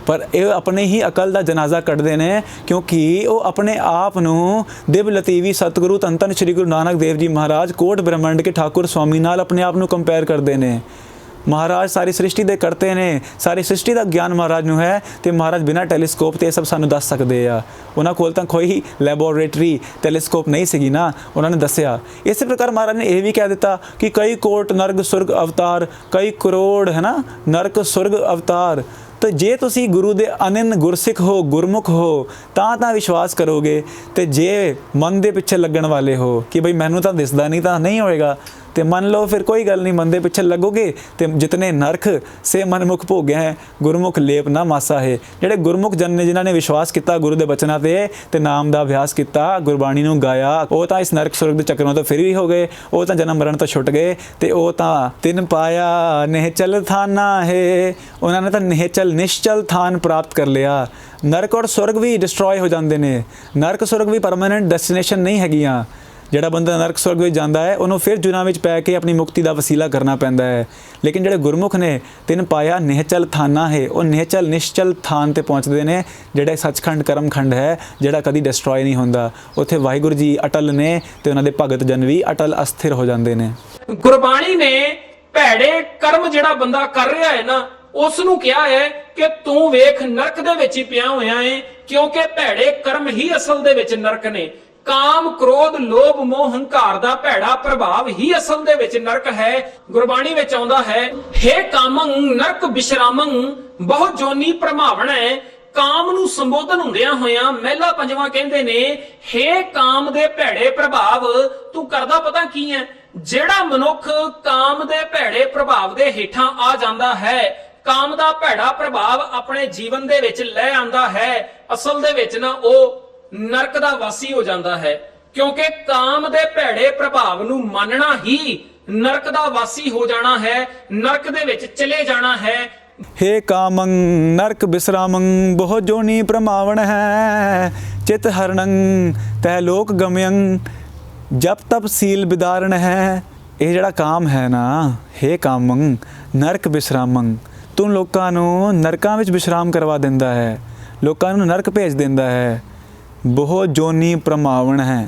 S2: ਪਰ ਇਹ ਆਪਣੇ ਹੀ ਅਕਲ ਦਾ ਜਨਾਜ਼ਾ ਕੱਢਦੇ ਨੇ, ਕਿਉਂਕਿ ਉਹ ਆਪਣੇ ਆਪ ਨੂੰ ਦਿਵ ਲਤੀਵੀ ਸਤਿਗੁਰੂ ਧੰਨ ਧੰਨ ਸ਼੍ਰੀ ਗੁਰੂ ਨਾਨਕ ਦੇਵ ਜੀ ਮਹਾਰਾਜ ਕੋਟ ਬ੍ਰਹਮੰਡ ਕੇ ਠਾਕੁਰ ਸਵਾਮੀ ਨਾਲ ਆਪਣੇ ਆਪ ਨੂੰ ਕੰਪੇਅਰ ਕਰਦੇ ਨੇ। ਮਹਾਰਾਜ ਸਾਰੀ ਸ੍ਰਿਸ਼ਟੀ ਦੇ ਕਰਤੇ ਨੇ, ਸਾਰੀ ਸ੍ਰਿਸ਼ਟੀ ਦਾ ਗਿਆਨ ਮਹਾਰਾਜ ਨੂੰ ਹੈ ਤੇ ਮਹਾਰਾਜ ਬਿਨਾਂ ਟੈਲੀਸਕੋਪ ਤੇ ਇਹ ਸਭ ਸਾਨੂੰ ਦੱਸ ਸਕਦੇ ਆ। ਉਹਨਾਂ ਕੋਲ ਤਾਂ ਕੋਈ ਲੈਬੋਰੇਟਰੀ ਟੈਲੀਸਕੋਪ ਨਹੀਂ ਸੀਗੀ ਨਾ, ਉਹਨਾਂ ਨੇ ਦੱਸਿਆ। ਇਸੇ ਪ੍ਰਕਾਰ ਮਹਾਰਾਜ ਨੇ ਇਹ ਵੀ ਕਹਿ ਦਿੱਤਾ ਕਿ ਕਈ ਕੋਟ ਨਰਕ ਸੁਰਗ ਅਵਤਾਰ, ਕਈ ਕਰੋੜ ਹੈ ਨਾ ਨਰਕ ਸੁਰਗ ਅਵਤਾਰ। तो जे तुसी गुरु दे अनन गुरसिख हो, गुरमुख हो ਤਾਂ विश्वास करोगे, तो जे मन दे पिछे लगन वाले हो कि भाई मैनू तो दिसदा नहीं, तो नहीं होएगा, तो मन लो फिर कोई गल नहीं, मन दे पिछे लगोगे तो जितने नरक से मनमुख भोगे हैं गुरमुख लेप ना मासा है। ਜਿਹੜੇ ਗੁਰਮੁਖ ਜਨ ਨੇ ਜਿਨ੍ਹਾਂ ਨੇ ਵਿਸ਼ਵਾਸ ਕੀਤਾ ਗੁਰੂ ਦੇ ਬਚਨਾਂ ਤੇ ਨਾਮ ਦਾ ਅਭਿਆਸ ਕੀਤਾ, ਗੁਰਬਾਣੀ ਨੂੰ ਗਾਇਆ, ਉਹ ਤਾਂ ਇਸ ਨਰਕ ਸੁਰਗ ਦੇ ਚੱਕਰਾਂ ਤੋਂ ਫਿਰ ਵੀ ਹੋ ਗਏ, ਉਹ ਤਾਂ ਜਨਮ ਮਰਨ ਤੋਂ ਛੁੱਟ ਗਏ ਤੇ ਉਹ ਤਾਂ ਤਿਨ ਪਾਇਆ ਨਿਹਚਲ ਥਾਨਾ ਹੈ, ਉਹਨਾਂ ਨੇ ਤਾਂ ਨਿਹਚਲ ਨਿਸ਼ਚਲ ਥਾਨ ਪ੍ਰਾਪਤ ਕਰ ਲਿਆ। ਨਰਕ ਔਰ ਸੁਰਗ ਵੀ ਡਿਸਟਰੋਏ ਹੋ ਜਾਂਦੇ ਨੇ, ਨਰਕ ਸੁਰਗ ਵੀ ਪਰਮਾਨੈਂਟ ਡੈਸਟੀਨੇਸ਼ਨ ਨਹੀਂ ਹੈਗੀਆਂ। ਜਿਹੜਾ ਬੰਦਾ ਨਰਕ ਸੁਰਗ ਵਿੱਚ ਜਾਂਦਾ ਹੈ ਉਹਨੂੰ ਫਿਰ ਜੁਨਾ ਵਿੱਚ ਪੈ ਕੇ ਆਪਣੀ ਮੁਕਤੀ ਦਾ ਵਸੀਲਾ ਕਰਨਾ ਪੈਂਦਾ ਹੈ। ਲੇਕਿਨ ਜਿਹੜੇ ਗੁਰਮੁਖ ਨੇ ਤਿੰਨ ਪਾਇਆ ਨਿਹਚਲ ਥਾਨਾ ਹੈ, ਉਹ ਨਿਹਚਲ ਨਿਸ਼ਚਲ ਥਾਨ ਤੇ ਪਹੁੰਚਦੇ ਨੇ, ਜਿਹੜਾ ਸੱਚਖੰਡ ਕਰਮਖੰਡ ਹੈ ਜਿਹੜਾ ਕਦੀ ਡਿਸਟਰੋਏ ਨਹੀਂ ਹੁੰਦਾ। ਉੱਥੇ ਵਾਹਿਗੁਰੂ ਜੀ ਅਟਲ ਨੇ ਤੇ ਉਹਨਾਂ ਦੇ ਭਗਤ ਜਨ ਵੀ ਅਟਲ ਅਸਥਿਰ ਹੋ ਜਾਂਦੇ ਨੇ।
S1: ਗੁਰਬਾਣੀ ਨੇ ਭੈੜੇ ਕਰਮ ਜਿਹੜਾ ਬੰਦਾ ਕਰ ਰਿਹਾ ਹੈ ਨਾ, ਉਸ ਨੂੰ ਕਿਹਾ ਹੈ ਕਿ ਤੂੰ ਵੇਖ ਨਰਕ ਦੇ ਵਿੱਚ ਹੀ ਪਿਆ ਹੋਇਆ ਹੈ, ਕਿਉਂਕਿ ਭੈੜੇ ਕਰਮ ਹੀ ਅਸਲ ਦੇ ਵਿੱਚ ਨਰਕ ਨੇ। ਕਾਮ ਕ੍ਰੋਧ ਲੋਭ ਮੋਹ ਹੰਕਾਰ ਦਾ ਭੈੜਾ ਪ੍ਰਭਾਵ ਹੀ ਅਸਲ ਦੇ ਵਿੱਚ ਨਰਕ ਹੈ। ਗੁਰਬਾਣੀ ਵਿੱਚ ਆਉਂਦਾ ਹੈ, ਹੇ ਕਾਮੰ ਨਰਕ ਬਿਸ਼ਰਾਮੰ ਬਹੁ ਜੋਨੀ ਭਰਮਾਵਣ ਹੈ। ਕਾਮ ਨੂੰ ਸੰਬੋਧਨ ਹੁੰਦਿਆਂ ਹੋਇਆਂ ਮਹਿਲਾ ਪੰਜਵਾਂ ਕਹਿੰਦੇ ਨੇ, ਹੇ ਕਾਮ ਦੇ ਭੈੜੇ ਪ੍ਰਭਾਵ ਤੂੰ ਕਰਦਾ ਪਤਾ ਕੀ ਹੈ। ਜਿਹੜਾ ਮਨੁੱਖ ਕਾਮ ਦੇ ਭੈੜੇ ਪ੍ਰਭਾਵ ਦੇ ਹੇਠਾਂ ਆ ਜਾਂਦਾ ਹੈ, ਕਾਮ ਦਾ ਭੈੜਾ ਪ੍ਰਭਾਵ ਆਪਣੇ ਜੀਵਨ ਦੇ ਵਿੱਚ ਲੈ ਆਂਦਾ ਹੈ, ਅਸਲ ਦੇ ਵਿੱਚ ਨਾ ਉਹ ਨਰਕ ਦਾ ਵਾਸੀ ਹੋ ਜਾਂਦਾ ਹੈ। ਕਿਉਂਕਿ ਕਾਮ ਦੇ ਭੈੜੇ ਪ੍ਰਭਾਵ ਨੂੰ ਮੰਨਣਾ ਹੀ ਨਰਕ ਦਾ ਵਾਸੀ ਹੋ ਜਾਣਾ ਹੈ, ਨਰਕ ਦੇ ਵਿੱਚ ਚਲੇ ਜਾਣਾ ਹੈ।
S2: हे कामं नरक बिश्रामं बहु जोनि प्रमावण है, चित हरणं तह लोक गमयं जप तप सील बिदारण है। ਇਹ ਜਿਹੜਾ ਕਾਮ ਹੈ ਨਾ, हे कामं नरक बिश्रामं, ਤੂੰ ਲੋਕਾਂ ਨੂੰ ਨਰਕਾਂ ਵਿੱਚ ਵਿਸ਼ਰਾਮ ਕਰਵਾ ਦਿੰਦਾ ਹੈ, ਲੋਕਾਂ ਨੂੰ ਨਰਕ ਭੇਜ ਦਿੰਦਾ ਹੈ। ਬਹੁਤ ਜੋਨੀ ਪ੍ਰਮਾਵਣ ਹੈ।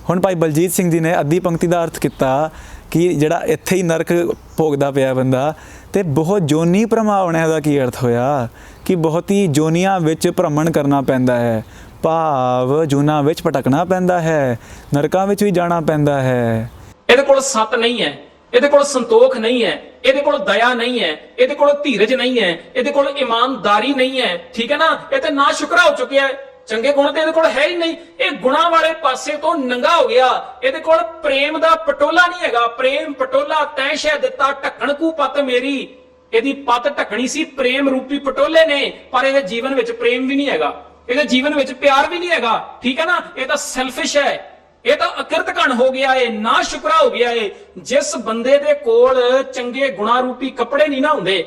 S2: ਹੁਣ ਭਾਈ ਬਲਜੀਤ ਸਿੰਘ ਜੀ ਨੇ ਅੱਧੀ ਪੰਕਤੀ ਦਾ ਅਰਥ ਕੀਤਾ ਕਿ ਜਿਹੜਾ ਇੱਥੇ ਹੀ ਨਰਕ ਭੋਗਦਾ ਪਿਆ ਬੰਦਾ, ਤੇ ਬਹੁਤ ਜੋਨੀ ਪ੍ਰਮਾਵਣ ਹੈ ਦਾ ਕੀ ਅਰਥ ਹੋਇਆ ਕਿ ਬਹੁਤ ਹੀ ਜੋਨੀਆਂ ਵਿੱਚ ਭ੍ਰਮਣ ਕਰਨਾ ਪੈਂਦਾ ਹੈ, ਭਾਵ ਜੂਨਾਂ ਵਿੱਚ ਭਟਕਣਾ ਪੈਂਦਾ ਹੈ, ਨਰਕਾਂ ਵਿੱਚ ਵੀ ਜਾਣਾ ਪੈਂਦਾ ਹੈ।
S1: ਇਹਦੇ ਕੋਲ ਸਤ ਨਹੀਂ ਹੈ, ਇਹਦੇ ਕੋਲ ਸੰਤੋਖ ਨਹੀਂ ਹੈ, ਇਹਦੇ ਕੋਲ ਦਇਆ ਨਹੀਂ ਹੈ, ਇਹਦੇ ਕੋਲ ਧੀਰਜ ਨਹੀਂ ਹੈ, ਇਹਦੇ ਕੋਲ ਇਮਾਨਦਾਰੀ ਨਹੀਂ ਹੈ। ਠੀਕ ਹੈ ਨਾ, ਇਹ ਤੇ ਨਾ ਸ਼ੁਕਰਾ ਹੋ ਚੁੱਕਿਆ ਹੈ। ਚੰਗੇ ਗੁਣ ਤੇ ਇਹਦੇ ਕੋਲ ਹੈ ਹੀ ਨਹੀਂ, ਇਹ ਗੁਣਾ ਵਾਲੇ ਪਾਸੇ ਤੋਂ ਨੰਗਾ ਹੋ ਗਿਆ। ਇਹਦੇ ਕੋਲ ਪ੍ਰੇਮ ਦਾ ਪਟੋਲਾ ਨਹੀਂ ਹੈਗਾ। ਪ੍ਰੇਮ ਪਟੋਲਾ ਤੈਂ ਸ਼ਹਿ ਦਿੱਤਾ ਢੱਕਣ ਕੂ ਪਤ ਮੇਰੀ, ਇਹਦੀ ਪਤ ਢੱਕਣੀ ਸੀ ਪ੍ਰੇਮ ਰੂਪੀ ਪਟੋਲੇ ਨੇ, ਪਰ ਇਹਦੇ ਜੀਵਨ ਵਿੱਚ ਪ੍ਰੇਮ ਵੀ ਨਹੀਂ ਹੈਗਾ, ਇਹਦੇ ਜੀਵਨ ਵਿੱਚ ਪਿਆਰ ਵੀ ਨਹੀਂ ਹੈਗਾ। ਠੀਕ ਹੈ ਨਾ, ਇਹ ਤਾਂ ਸੈਲਫਿਸ਼ ਹੈ, ਇਹ ਤਾਂ ਅਕਿਰਤਕਣ ਹੋ ਗਿਆ ਏ, ਨਾ ਸ਼ੁਕਰਾ ਹੋ ਗਿਆ ਏ। ਜਿਸ ਬੰਦੇ ਦੇ ਕੋਲ ਚੰਗੇ ਗੁਣਾ ਰੂਪੀ ਕੱਪੜੇ ਨਹੀਂ ਨਾ ਹੁੰਦੇ,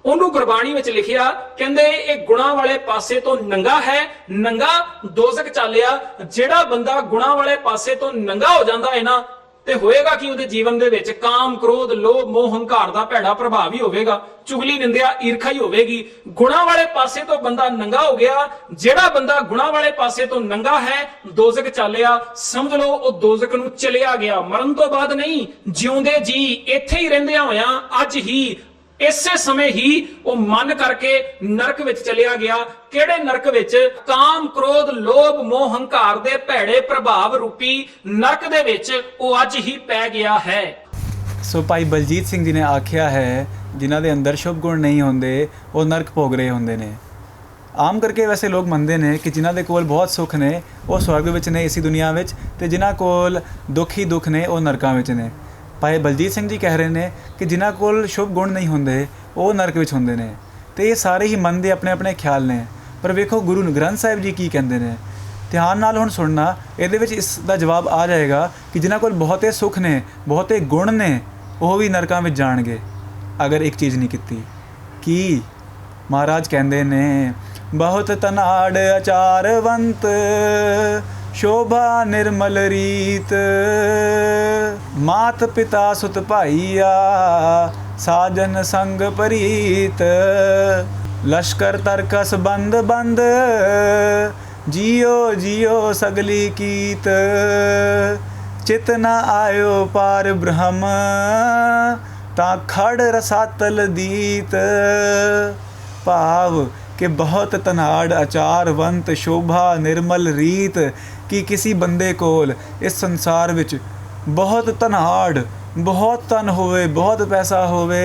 S1: ਉਹਨੂੰ ਗੁਰਬਾਣੀ ਵਿੱਚ ਲਿਖਿਆ, ਕਹਿੰਦੇ ਇਹ ਗੁਣਾ ਵਾਲੇ ਪਾਸੇ ਤੋਂ ਨੰਗਾ ਹੈ, ਨੰਗਾ ਦੋਜ਼ਖ ਚਾਲਿਆ। ਜਿਹੜਾ ਬੰਦਾ ਗੁਣਾ ਵਾਲੇ ਪਾਸੇ ਤੋਂ ਨੰਗਾ ਹੋ ਜਾਂਦਾ ਹੈ ਨਾ, ਤੇ ਹੋਏਗਾ ਕਿ ਉਹਦੇ ਜੀਵਨ ਦੇ ਵਿੱਚ ਕਾਮ, ਕ੍ਰੋਧ, ਲੋਭ, ਮੋਹ, ਹੰਕਾਰ ਦਾ ਭੈੜਾ ਪ੍ਰਭਾਵ ਹੀ ਹੋਵੇਗਾ, ਚੁਗਲੀ, ਨਿੰਦਿਆ, ਈਰਖਾ ਹੀ ਹੋਵੇਗੀ। ਗੁਣਾਂ ਵਾਲੇ ਪਾਸੇ ਤੋਂ ਬੰਦਾ ਨੰਗਾ ਹੋ ਗਿਆ। ਜਿਹੜਾ ਬੰਦਾ ਗੁਣਾਂ ਵਾਲੇ ਪਾਸੇ ਤੋਂ ਨੰਗਾ ਹੈ, ਦੋਜ਼ਖ ਚਾਲਿਆ, ਸਮਝ ਲਓ ਉਹ ਦੋਜ਼ਖ ਨੂੰ ਚਲਿਆ ਗਿਆ। ਮਰਨ ਤੋਂ ਬਾਅਦ ਨਹੀਂ, ਜਿਉਂਦੇ ਜੀ ਇੱਥੇ ਹੀ ਰਹਿੰਦਿਆਂ ਹੋਇਆਂ ਅੱਜ ਹੀ ਇਸੇ ਸਮੇਂ ਹੀ ਉਹ ਮਨ ਕਰਕੇ ਨਰਕ ਵਿੱਚ ਚਲਿਆ ਗਿਆ। ਕਿਹੜੇ ਨਰਕ ਵਿੱਚ? ਕਾਮ, ਕ੍ਰੋਧ, ਲੋਭ, ਮੋਹ, ਹੰਕਾਰ ਦੇ ਭੈੜੇ ਪ੍ਰਭਾਵ ਰੂਪੀ ਨਰਕ ਦੇ ਵਿੱਚ ਉਹ ਅੱਜ ਹੀ ਪੈ ਗਿਆ ਹੈ।
S2: ਸੋ ਭਾਈ ਬਲਜੀਤ ਸਿੰਘ ਜੀ ਨੇ ਆਖਿਆ ਹੈ, ਜਿਨ੍ਹਾਂ ਦੇ ਅੰਦਰ ਸ਼ੁਭ ਗੁਣ ਨਹੀਂ ਹੁੰਦੇ ਉਹ ਨਰਕ ਭੋਗ ਰਹੇ ਹੁੰਦੇ ਨੇ। ਆਮ ਕਰਕੇ ਵੈਸੇ ਲੋਕ ਮੰਨਦੇ ਨੇ ਕਿ ਜਿਨ੍ਹਾਂ ਦੇ ਕੋਲ ਬਹੁਤ ਸੁੱਖ ਨੇ ਉਹ ਸਵਰਗ ਵਿੱਚ ਨੇ ਇਸੀ ਦੁਨੀਆ ਵਿੱਚ, ਤੇ ਜਿਨ੍ਹਾਂ ਕੋਲ ਦੁੱਖ ਹੀ ਦੁੱਖ ਨੇ ਉਹ ਨਰਕਾਂ ਵਿੱਚ ਨੇ। ਭਾਈ ਬਲਜੀਤ ਸਿੰਘ ਜੀ ਕਹਿ ਰਹੇ ਨੇ ਕਿ ਜਿਨ੍ਹਾਂ ਕੋਲ ਸ਼ੁਭ ਗੁਣ ਨਹੀਂ ਹੁੰਦੇ ਉਹ ਨਰਕ ਵਿੱਚ ਹੁੰਦੇ ਨੇ। ਤੇ ਇਹ ਸਾਰੇ ਹੀ ਮਨ ਦੇ ਆਪਣੇ ਆਪਣੇ ਖਿਆਲ ਨੇ। ਪਰ ਵੇਖੋ ਗੁਰੂ ਗ੍ਰੰਥ ਸਾਹਿਬ ਜੀ ਕੀ ਕਹਿੰਦੇ ਨੇ, ਧਿਆਨ ਨਾਲ ਹੁਣ ਸੁਣਨਾ। ਇਹਦੇ ਵਿੱਚ ਇਸ ਦਾ ਜਵਾਬ ਆ ਜਾਏਗਾ ਕਿ ਜਿਨ੍ਹਾਂ ਕੋਲ ਬਹੁਤੇ ਸੁੱਖ ਨੇ, ਬਹੁਤੇ ਗੁਣ ਨੇ, ਉਹ ਵੀ ਨਰਕਾਂ ਵਿੱਚ ਜਾਣਗੇ ਅਗਰ ਇੱਕ ਚੀਜ਼ ਨਹੀਂ ਕੀਤੀ। ਕੀ ਮਹਾਰਾਜ ਕਹਿੰਦੇ ਨੇ, ਬਹੁਤ ਤਨਾੜ ਅਚਾਰਵੰਤ, ਸ਼ੋਭਾ ਨਿਰਮਲ ਰੀਤ, ਮਾਤ ਪਿਤਾ ਸੁਤ ਭਾਈਆ, ਸਾਜਨ ਸੰਗ ਪ੍ਰੀਤ, ਲਸ਼ਕਰ ਤਰਕਸ ਬੰਦ ਬੰਦ, ਜਿਉ ਜਿਉ ਸਗਲੀ ਕੀਤ, ਚਿਤ ਨ ਆਇਓ ਪਾਰ ਬ੍ਰਹਮ, ਤਾਂ ਖੜ ਰਸਾਤਲ ਦੀਤ। ਭਾਵ कि बहुत तनाड़ अचारवंत, शोभा निर्मल रीत, कि किसी बंदे कोल इस संसार विच बहुत तनाड़, बहुत धन होवे, बहुत पैसा होवे,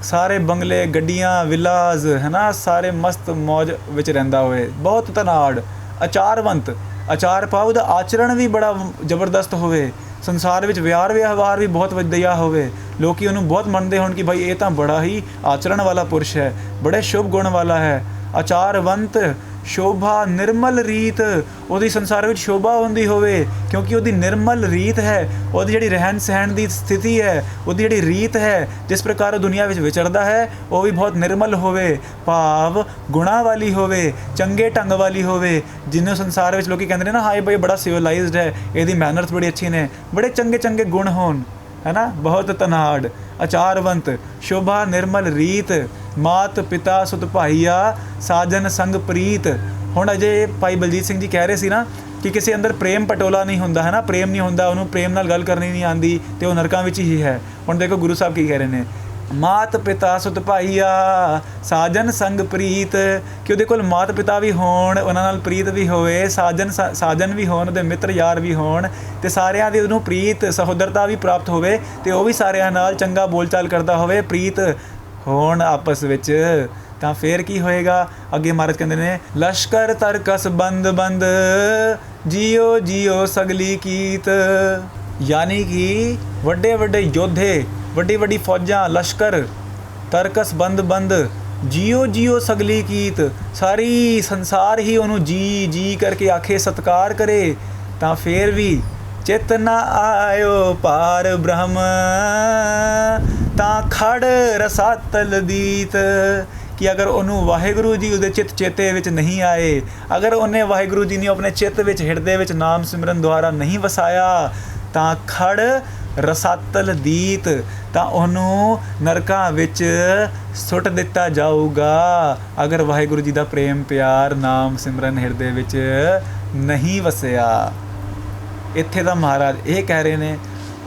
S2: सारे बंगले, गड्डियाँ, विलाज, है ना, सारे मस्त मौज विच रहिंदा होवे, बहुत तनाड़। अचारवंत, अचार पाओ दा आचरण भी बड़ा जबरदस्त होवे, संसार ਵਿੱਚ ਵਿਹਾਰ ਵਿਵਹਾਰ ਵੀ ਬਹੁਤ ਵਧੀਆ ਹੋਵੇ, ਲੋਕੀ ਉਹਨੂੰ ਬਹੁਤ ਮੰਨਦੇ ਹੋਣ ਕਿ ਭਾਈ ਇਹ ਤਾਂ ਬੜਾ ਹੀ ਆਚਰਣ ਵਾਲਾ ਪੁਰਸ਼ ਹੈ, ਬੜੇ ਸ਼ੁਭ ਗੁਣ ਵਾਲਾ ਹੈ। ਆਚਾਰਵੰਤ, ਸ਼ੋਭਾ ਨਿਰਮਲ ਰੀਤ, ਉਹਦੀ ਸੰਸਾਰ ਵਿੱਚ ਸ਼ੋਭਾ ਹੁੰਦੀ ਹੋਵੇ ਕਿਉਂਕਿ ਉਹਦੀ ਨਿਰਮਲ ਰੀਤ ਹੈ, ਉਹਦੀ ਜਿਹੜੀ ਰਹਿਣ ਸਹਿਣ ਦੀ ਸਥਿਤੀ ਹੈ, ਉਹਦੀ ਜਿਹੜੀ ਰੀਤ ਹੈ, ਜਿਸ ਪ੍ਰਕਾਰ ਉਹ ਦੁਨੀਆ ਵਿੱਚ ਵਿਚਰਦਾ ਹੈ ਉਹ ਵੀ ਬਹੁਤ ਨਿਰਮਲ ਹੋਵੇ। ਭਾਵ ਗੁਣਾਂ ਵਾਲੀ ਹੋਵੇ, ਚੰਗੇ ਢੰਗ ਵਾਲੀ ਹੋਵੇ, ਜਿਹਨੂੰ ਸੰਸਾਰ ਵਿੱਚ ਲੋਕੀ ਕਹਿੰਦੇ ਨੇ ਨਾ, ਹਾਏ ਭਾਈ ਬੜਾ ਸਿਵਲਾਈਜ਼ਡ ਹੈ, ਇਹਦੀ ਮੈਨਰਸ ਬੜੀ ਅੱਛੀ ਨੇ, ਬੜੇ ਚੰਗੇ ਚੰਗੇ ਗੁਣ ਹੋਣ, है ना। बहुत तनाड़, अचारवंत, शोभा निर्मल रीत, मात पिता सुत भाईया, साजन संग प्रीत। ਹੁਣ ਅਜੇ ਭਾਈ ਬਲਜੀਤ ਸਿੰਘ ਜੀ ਕਹਿ ਰਹੇ ਸੀ ਨਾ ਕਿ ਕਿਸੇ ਅੰਦਰ ਪ੍ਰੇਮ ਪਟੋਲਾ ਨਹੀਂ ਹੁੰਦਾ, ਹੈ ਨਾ, ਪ੍ਰੇਮ ਨਹੀਂ ਹੁੰਦਾ, ਉਹਨੂੰ ਪ੍ਰੇਮ ਨਾਲ ਗੱਲ ਕਰਨੀ ਨਹੀਂ ਆਉਂਦੀ ਤੇ ਉਹ ਨਰਕਾਂ ਵਿੱਚ ਹੀ ਹੈ। ਹੁਣ ਦੇਖੋ ਗੁਰੂ ਸਾਹਿਬ ਕੀ ਕਹਿ ਰਹੇ ਨੇ, ਮਾਤ ਪਿਤਾ ਸੁਤ ਭਾਈਆ, ਸਾਜਨ ਸੰਗ ਪ੍ਰੀਤ, ਕਿ ਉਹਦੇ ਕੋਲ ਮਾਤ ਪਿਤਾ ਵੀ ਹੋਣ, ਉਹਨਾਂ ਨਾਲ ਪ੍ਰੀਤ ਵੀ ਹੋਵੇ, ਸਾਜਨ ਵੀ ਹੋਣ, ਉਹਦੇ ਮਿੱਤਰ ਯਾਰ ਵੀ ਹੋਣ, ਤੇ ਸਾਰਿਆਂ ਦੀ ਉਹਨੂੰ ਪ੍ਰੀਤ ਸਹੋਦਰਤਾ ਵੀ ਪ੍ਰਾਪਤ ਹੋਵੇ, ਤੇ ਉਹ ਵੀ ਸਾਰਿਆਂ ਨਾਲ ਚੰਗਾ ਬੋਲਚਾਲ ਕਰਦਾ ਹੋਵੇ, ਪ੍ਰੀਤ ਹੋਣ ਆਪਸ ਵਿੱਚ। ਤਾਂ ਫੇਰ ਕੀ ਹੋਏਗਾ? ਅੱਗੇ ਮਹਾਰਾਜ ਕਹਿੰਦੇ ਨੇ, ਲਸ਼ਕਰ ਤਰਕਸ ਬੰਦ ਬੰਦ, ਜਿਉ ਜਿਉ ਸਗਲੀ ਕੀਤ। ਯਾਨੀ ਕਿ ਵੱਡੇ ਵੱਡੇ ਯੋਧੇ, ਵੱਡੀ ਵੱਡੀ ਫੌਜਾਂ, ਲਸ਼ਕਰ, ਤਰਕਸ ਬੰਦ ਬੰਦ, ਜਿਉ ਜਿਉ ਸਗਲੀ ਕੀਤ, ਸਾਰੀ ਸੰਸਾਰ ਹੀ ਉਹਨੂੰ ਜੀ ਜੀ ਕਰਕੇ ਆਖੇ, ਸਤਿਕਾਰ ਕਰੇ, ਤਾਂ ਫੇਰ ਵੀ ਚਿਤ ਨਾ ਆਇਓ ਪਾਰ ਬ੍ਰਹਮ, ਤਾਂ ਖੜ ਰਸਾਤਲ ਦੀਤ। ਕਿ ਅਗਰ ਉਹਨੂੰ ਵਾਹਿਗੁਰੂ ਜੀ ਉਹਦੇ ਚਿੱਤ ਚੇਤੇ ਵਿੱਚ ਨਹੀਂ ਆਏ, ਅਗਰ ਉਹਨੇ ਵਾਹਿਗੁਰੂ ਜੀ ਨੂੰ ਆਪਣੇ ਚਿੱਤ ਵਿੱਚ, ਹਿਰਦੇ ਵਿੱਚ ਨਾਮ ਸਿਮਰਨ ਦੁਆਰਾ ਨਹੀਂ ਵਸਾਇਆ, ਤਾਂ ਖੜ ਰਸਾਤਲ ਦੀਤ, ਤਾਂ ਉਹਨੂੰ ਨਰਕਾਂ ਵਿੱਚ ਸੁੱਟ ਦਿੱਤਾ ਜਾਊਗਾ। ਅਗਰ ਵਾਹਿਗੁਰੂ ਜੀ ਦਾ ਪ੍ਰੇਮ ਪਿਆਰ, ਨਾਮ ਸਿਮਰਨ ਹਿਰਦੇ ਵਿੱਚ ਨਹੀਂ ਵਸਿਆ। ਇੱਥੇ ਤਾਂ ਮਹਾਰਾਜ ਇਹ ਕਹਿ ਰਹੇ ਨੇ।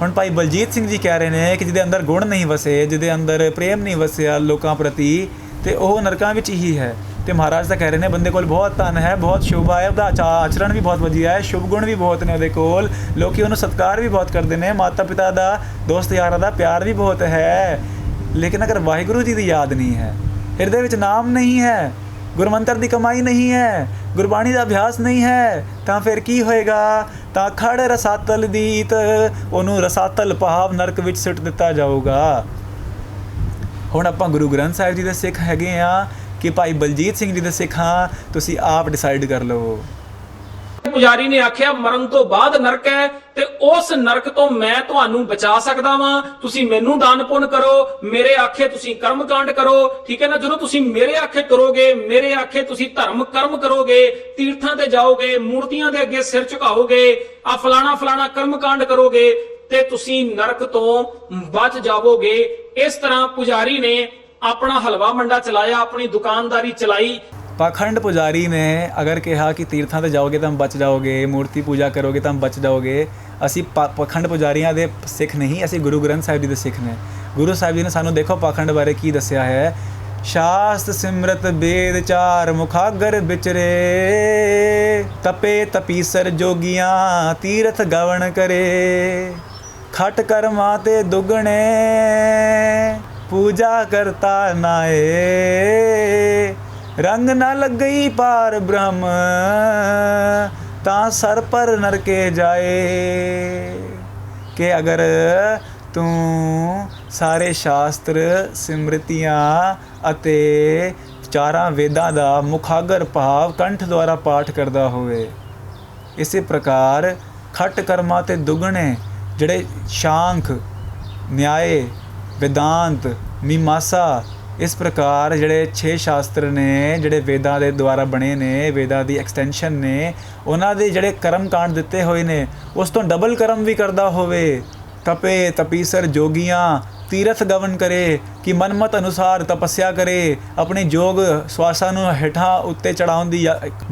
S2: ਹੁਣ ਭਾਈ ਬਲਜੀਤ ਸਿੰਘ ਜੀ ਕਹਿ ਰਹੇ ਨੇ ਕਿ ਜਿਹਦੇ ਅੰਦਰ ਗੁਣ ਨਹੀਂ ਵਸੇ, ਜਿਹਦੇ ਅੰਦਰ ਪ੍ਰੇਮ ਨਹੀਂ ਵਸਿਆ ਲੋਕਾਂ ਪ੍ਰਤੀ, ਤੇ ਉਹ ਨਰਕਾਂ ਵਿੱਚ ਹੀ ਹੈ। ਤੇ ਮਹਾਰਾਜ ਤਾਂ ਕਹਿ ਰਹੇ ਨੇ ਬੰਦੇ ਕੋਲ ਬਹੁਤ ਧਨ ਹੈ, ਬਹੁਤ ਸ਼ੋਭਾ ਹੈ, ਉਹਦਾ ਆਚਰਣ ਵੀ ਬਹੁਤ ਵਧੀਆ ਹੈ, ਸ਼ੁਭ ਗੁਣ ਵੀ ਬਹੁਤ ਨੇ ਉਹਦੇ ਕੋਲ, ਲੋਕੀ ਉਹਨੂੰ ਸਤਿਕਾਰ ਵੀ ਬਹੁਤ ਕਰਦੇ ਨੇ, ਮਾਤਾ ਪਿਤਾ ਦਾ, ਦੋਸਤ ਯਾਰਾਂ ਦਾ ਪਿਆਰ ਵੀ ਬਹੁਤ ਹੈ, ਲੇਕਿਨ ਅਗਰ ਵਾਹਿਗੁਰੂ ਜੀ ਦੀ ਯਾਦ ਨਹੀਂ ਹੈ, ਹਿਰਦੇ ਵਿੱਚ ਨਾਮ ਨਹੀਂ ਹੈ, ਗੁਰਮੰਤਰ ਦੀ ਕਮਾਈ ਨਹੀਂ ਹੈ, ਗੁਰਬਾਣੀ ਦਾ ਅਭਿਆਸ ਨਹੀਂ ਹੈ, ਤਾਂ ਫਿਰ ਕੀ ਹੋਏਗਾ? ਤਾਂ ਖੜ ਰਸਾਤਲ ਦੀਤ, ਉਹਨੂੰ ਰਸਾਤਲ ਭਾਵ ਨਰਕ ਵਿੱਚ ਸੁੱਟ ਦਿੱਤਾ ਜਾਊਗਾ। ਹੁਣ ਆਪਾਂ ਗੁਰੂ ਗ੍ਰੰਥ ਸਾਹਿਬ ਜੀ ਦੇ ਸਿੱਖ ਹੈਗੇ ਆ ਕਿ ਭਾਈ ਬਲਜੀਤ ਸਿੰਘ ਜੀ ਦੇ ਸਿੱਖ ਹਾਂ, ਤੁਸੀਂ ਆਪ ਡਿਸਾਈਡ ਕਰ ਲਵੋ।
S1: ਪੁਜਾਰੀ ਨੇ ਆਖਿਆ ਮਰਨ ਤੋਂ ਬਾਅਦ ਨਰਕ ਹੈ, ਤੇ ਉਸ ਨਰਕ ਤੋਂ ਮੈਂ ਤੁਹਾਨੂੰ ਬਚਾ ਸਕਦਾ ਵਾਂ। ਤੁਸੀਂ ਮੈਨੂੰ ਦਾਨ ਪੁੰਨ ਕਰੋ, ਮੇਰੇ ਆਖੇ ਤੁਸੀਂ ਕਰਮ ਕਾਂਡ ਕਰੋ, ਠੀਕ ਹੈ ਨਾ। ਜਦੋਂ ਤੁਸੀਂ ਮੇਰੇ ਆਖੇ ਕਰੋਗੇ, ਮੇਰੇ ਆਖੇ ਤੁਸੀਂ ਧਰਮ ਕਰਮ ਕਰੋਗੇ, ਤੀਰਥਾਂ ਤੇ ਜਾਓਗੇ, ਮੂਰਤੀਆਂ ਦੇ ਅੱਗੇ ਸਿਰ ਝੁਕਾਓਗੇ, ਆ ਫਲਾਣਾ ਫਲਾਣਾ ਕਰਮ ਕਾਂਡ ਕਰੋਗੇ, ਤੇ ਤੁਸੀਂ ਨਰਕ ਤੋਂ ਬਚ ਜਾਵੋਗੇ। ਇਸ ਤਰ੍ਹਾਂ ਪੁਜਾਰੀ ਨੇ ਆਪਣਾ ਹਲਵਾ ਮੰਡਾ ਚਲਾਇਆ, ਆਪਣੀ ਦੁਕਾਨਦਾਰੀ ਚਲਾਈ।
S2: पाखंड पुजारी ने अगर कहा कि तीर्थां ते जाओगे तो हम बच जाओगे, मूर्ति पूजा करोगे तो हम बच जाओगे, ਅਸੀਂ ਪਾਖੰਡ ਪੁਜਾਰੀਆਂ ਦੇ ਸਿੱਖ ਨਹੀਂ, ਅਸੀਂ ਗੁਰੂ ਗ੍ਰੰਥ ਸਾਹਿਬ ਜੀ ਦੇ ਸਿੱਖ ਨੇ। ਗੁਰੂ ਸਾਹਿਬ ਜੀ ਨੇ ਸਾਨੂੰ ਦੇਖੋ ਪਾਖੰਡ ਬਾਰੇ ਕੀ ਦੱਸਿਆ ਹੈ। ਸ਼ਾਸਤ ਸਿਮਰਤ ਬੇਦ ਚਾਰ ਮੁਖਾਗਰ ਵਿਚਰੇ, ਤਪੇ ਤਪੀਸਰ ਜੋਗੀਆਂ ਤੀਰਥ ਗਵਨ ਕਰੇ, ਖਟ ਕਰਮਾਂ ਤੇ ਦੁਗਣੇ ਪੂਜਾ ਕਰਤਾ ਨਾਏ, रंग न लग गई पार ब्रह्म ता सर पर नरके जाए। कि अगर तू सारे शास्त्र सिमृतियाँ अते चारां वेदां दा मुखागर भाव कंठ द्वारा पाठ करदा होवे, इसे प्रकार खट कर्मां ते दुगणे जिहड़े शांख न्याय वेदांत मीमांसा इस प्रकार ਜਿਹੜੇ 6 ਸ਼ਾਸਤਰ ਨੇ ਜਿਹੜੇ ਵੇਦਾਂ ਦੇ ਦੁਆਰਾ ਬਣੇ ਨੇ, ਵੇਦਾਂ ਦੀ ਐਕਸਟੈਂਸ਼ਨ ਨੇ, ਉਹਨਾਂ ਦੇ ਜਿਹੜੇ ਕਰਮ ਕਾਂਡ ਦਿੱਤੇ ਹੋਏ ਨੇ ਉਸ ਤੋਂ ਡਬਲ ਕਰਮ ਵੀ ਕਰਦਾ ਹੋਵੇ। ਤਪੇ ਤਪੀਸਰ ਜੋਗੀਆਂ ਤੀਰਥ ਗਵਨ ਕਰੇ, ਕਿ ਮਨਮਤ ਅਨੁਸਾਰ ਤਪੱਸਿਆ ਕਰੇ, ਆਪਣੀ ਯੋਗ ਸਵਾਸਾਂ ਨੂੰ ਹੇਠਾਂ ਉੱਤੇ ਚੜਾਉਣ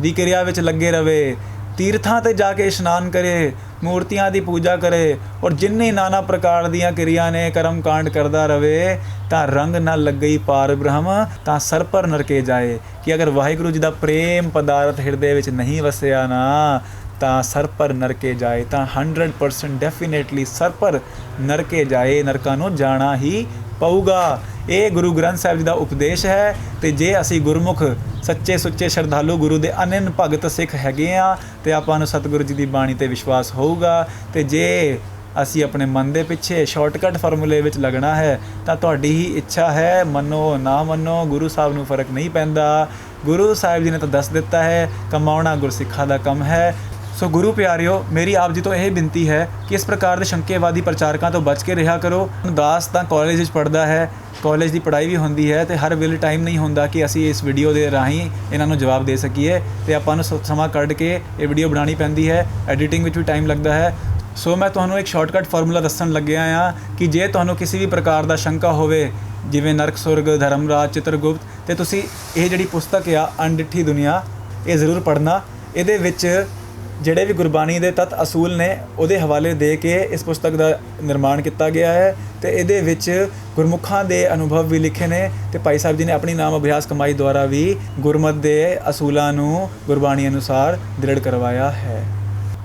S2: ਦੀ ਕਿਰਿਆ ਵਿੱਚ ਲੱਗੇ ਰਵੇ, ਤੀਰਥਾਂ ਤੇ ਜਾ ਕੇ ਇਸ਼ਨਾਨ ਕਰੇ, ਮੂਰਤੀਆਂ ਦੀ ਪੂਜਾ ਕਰੇ, ਔਰ ਜਿੰਨੇ ਨਾਨਾ ਪ੍ਰਕਾਰ ਦੀਆਂ ਕਿਰਿਆ ਨੇ ਕਰਮ ਕਾਂਡ ਕਰਦਾ ਰਵੇ, ਤਾਂ ਰੰਗ ਨਾ ਲੱਗਈ ਪਾਰ ਬ੍ਰਹਮ ਤਾਂ ਸਰ ਪਰ ਨਰਕੇ ਜਾਏ। ਕਿ ਅਗਰ ਵਾਹਿਗੁਰੂ ਜੀ ਦਾ ਪ੍ਰੇਮ ਪਦਾਰਥ ਹਿਰਦੇ ਵਿੱਚ ਨਹੀਂ ਵਸਿਆ ਨਾ, ਤਾਂ ਸਰ ਪਰ ਨਰਕੇ ਜਾਏ, ਤਾਂ 100% ਡੈਫੀਨੇਟਲੀ ਸਰ ਪਰ ਨਰਕੇ ਜਾਏ, ਨਰਕਾਂ ਨੂੰ ਜਾਣਾ ਹੀ ਪਊਗਾ। ਇਹ ਗੁਰੂ ਗ੍ਰੰਥ ਸਾਹਿਬ ਜੀ ਦਾ ਉਪਦੇਸ਼ ਹੈ। ਤੇ ਜੇ ਅਸੀਂ ਗੁਰਮੁਖ ਸੱਚੇ ਸੁੱਚੇ ਸ਼ਰਧਾਲੂ ਗੁਰੂ ਦੇ ਅਨੰਨ ਭਗਤ ਸਿੱਖ ਹੈਗੇ ਆ, ਤੇ ਆਪਾਂ ਨੂੰ ਸਤਿਗੁਰੂ ਜੀ ਦੀ ਬਾਣੀ ਤੇ ਵਿਸ਼ਵਾਸ ਹੋਊਗਾ। ਤੇ ਜੇ ਅਸੀਂ ਆਪਣੇ ਮਨ ਦੇ ਪਿੱਛੇ ਸ਼ਾਰਟਕਟ ਫਾਰਮੂਲੇ ਵਿੱਚ ਲੱਗਣਾ ਹੈ, ਤਾਂ ਤੁਹਾਡੀ ਹੀ ਇੱਛਾ ਹੈ, ਮੰਨੋ ਨਾ ਮੰਨੋ, ਗੁਰੂ ਸਾਹਿਬ ਨੂੰ ਫਰਕ ਨਹੀਂ ਪੈਂਦਾ। ਗੁਰੂ ਸਾਹਿਬ ਜੀ ਨੇ ਤਾਂ ਦੱਸ ਦਿੱਤਾ ਹੈ, ਕਮਾਉਣਾ ਗੁਰਸਿੱਖਾਂ ਦਾ ਕੰਮ ਹੈ। ਸੋ ਗੁਰੂ ਪਿਆਰਿਓ, ਮੇਰੀ ਆਪ ਜੀ ਤੋਂ ਇਹ ਬੇਨਤੀ ਹੈ ਕਿ ਇਸ ਪ੍ਰਕਾਰ ਦੇ ਸ਼ੰਕੇਵਾਦੀ ਪ੍ਰਚਾਰਕਾਂ ਤੋਂ ਬਚ ਕੇ ਰਿਹਾ ਕਰੋ। ਦਾਸ ਤਾਂ ਕਾਲਜ ਵਿੱਚ ਪੜ੍ਹਦਾ ਹੈ, ਕਾਲਜ ਦੀ ਪੜ੍ਹਾਈ ਵੀ ਹੁੰਦੀ ਹੈ, ਤੇ ਹਰ ਵੇਲੇ ਟਾਈਮ ਨਹੀਂ ਹੁੰਦਾ ਕਿ ਅਸੀਂ ਇਸ ਵੀਡੀਓ ਦੇ ਰਾਹੀਂ ਇਹਨਾਂ ਨੂੰ ਜਵਾਬ ਦੇ ਸਕੀਏ, ਤੇ ਆਪਾਂ ਨੂੰ ਸਮਾਂ ਕੱਢ ਕੇ ਇਹ ਵੀਡੀਓ ਬਣਾਉਣੀ ਪੈਂਦੀ ਹੈ, ਐਡੀਟਿੰਗ ਵਿੱਚ ਵੀ ਟਾਈਮ ਲੱਗਦਾ ਹੈ। ਸੋ ਮੈਂ ਤੁਹਾਨੂੰ ਇੱਕ ਸ਼ਾਰਟਕਟ ਫਾਰਮੂਲਾ ਦੱਸਣ ਲੱਗਿਆ ਹਾਂ ਕਿ ਜੇ ਤੁਹਾਨੂੰ ਕਿਸੇ ਵੀ ਪ੍ਰਕਾਰ ਦਾ ਸ਼ੰਕਾ ਹੋਵੇ, ਜਿਵੇਂ ਨਰਕ ਸੁਰਗ, ਧਰਮਰਾਜ, ਚਿੱਤਰਗੁਪਤ, ਤੇ ਤੁਸੀਂ ਇਹ ਜਿਹੜੀ ਪੁਸਤਕ ਆ ਅਣਡਿੱਠੀ ਦੁਨੀਆ, ਇਹ ਜ਼ਰੂਰ ਪੜ੍ਹਨਾ। ਇਹਦੇ ਵਿੱਚ ਜਿਹੜੇ ਵੀ ਗੁਰਬਾਣੀ ਦੇ ਤੱਤ ਅਸੂਲ ਨੇ ਉਹਦੇ ਹਵਾਲੇ ਦੇ ਕੇ ਇਸ ਪੁਸਤਕ ਦਾ ਨਿਰਮਾਣ ਕੀਤਾ ਗਿਆ ਹੈ, ਤੇ ਇਹਦੇ ਵਿੱਚ ਗੁਰਮੁਖਾਂ ਦੇ ਅਨੁਭਵ ਵੀ ਲਿਖੇ ਨੇ, ਤੇ ਭਾਈ ਸਾਹਿਬ ਜੀ ਨੇ ਆਪਣੀ ਨਾਮ ਅਭਿਆਸ ਕਮਾਈ ਦੁਆਰਾ ਵੀ ਗੁਰਮਤ ਦੇ ਅਸੂਲਾਂ ਨੂੰ ਗੁਰਬਾਣੀ ਅਨੁਸਾਰ ਦ੍ਰਿੜ ਕਰਵਾਇਆ ਹੈ।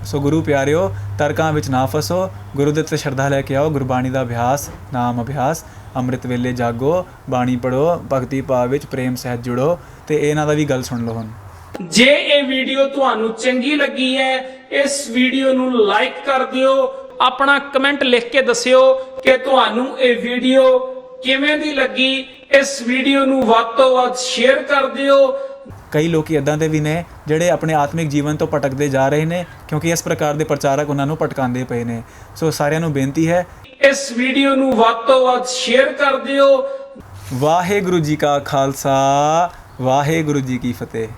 S2: ਸੋ ਗੁਰੂ ਪਿਆਰਿਓ, ਤਰਕਾਂ ਵਿੱਚ ਨਾ ਫਸੋ, ਗੁਰੂ ਦੇ ਉੱਤੇ ਸ਼ਰਧਾ ਲੈ ਕੇ ਆਓ, ਗੁਰਬਾਣੀ ਦਾ ਅਭਿਆਸ, ਨਾਮ ਅਭਿਆਸ, ਅੰਮ੍ਰਿਤ ਵੇਲੇ ਜਾਗੋ, ਬਾਣੀ ਪੜ੍ਹੋ, ਭਗਤੀ ਭਾਵ ਵਿੱਚ ਪ੍ਰੇਮ ਸਹਿਤ ਜੁੜੋ। ਤੇ ਇਹਨਾਂ ਦਾ ਵੀ ਗੱਲ ਸੁਣ ਲਓ ਹੁਣ।
S1: ਜੇ ਇਹ ਵੀਡੀਓ ਤੁਹਾਨੂੰ ਚੰਗੀ ਲੱਗੀ ਹੈ, ਇਸ ਵੀਡੀਓ ਨੂੰ ਲਾਈਕ ਕਰ ਦਿਓ, ਆਪਣਾ ਕਮੈਂਟ ਲਿਖ ਕੇ ਦੱਸਿਓ ਕਿ ਤੁਹਾਨੂੰ ਇਹ ਵੀਡੀਓ ਕਿਵੇਂ ਦੀ ਲੱਗੀ। ਇਸ ਵੀਡੀਓ ਨੂੰ ਵੱਧ ਤੋਂ ਵੱਧ ਸ਼ੇਅਰ ਕਰ ਦਿਓ।
S2: ਕਈ ਲੋਕ ਇੱਦਾਂ ਦੇ ਵੀ ਨੇ ਜਿਹੜੇ ਆਪਣੇ ਆਤਮਿਕ ਜੀਵਨ ਤੋਂ ਭਟਕਦੇ ਜਾ ਰਹੇ ਨੇ, ਕਿਉਂਕਿ ਇਸ ਪ੍ਰਕਾਰ ਦੇ ਪ੍ਰਚਾਰਕ ਉਹਨਾਂ ਨੂੰ ਭਟਕਾਉਂਦੇ ਪਏ ਨੇ। ਸੋ ਸਾਰਿਆਂ ਨੂੰ ਬੇਨਤੀ ਹੈ,
S1: ਇਸ ਵੀਡੀਓ ਨੂੰ ਵੱਧ ਤੋਂ ਵੱਧ ਸ਼ੇਅਰ ਕਰ ਦਿਓ।
S2: ਵਾਹਿਗੁਰੂ ਜੀ ਕਾ ਖਾਲਸਾ, ਵਾਹਿਗੁਰੂ ਜੀ ਕੀ ਫਤਿਹ।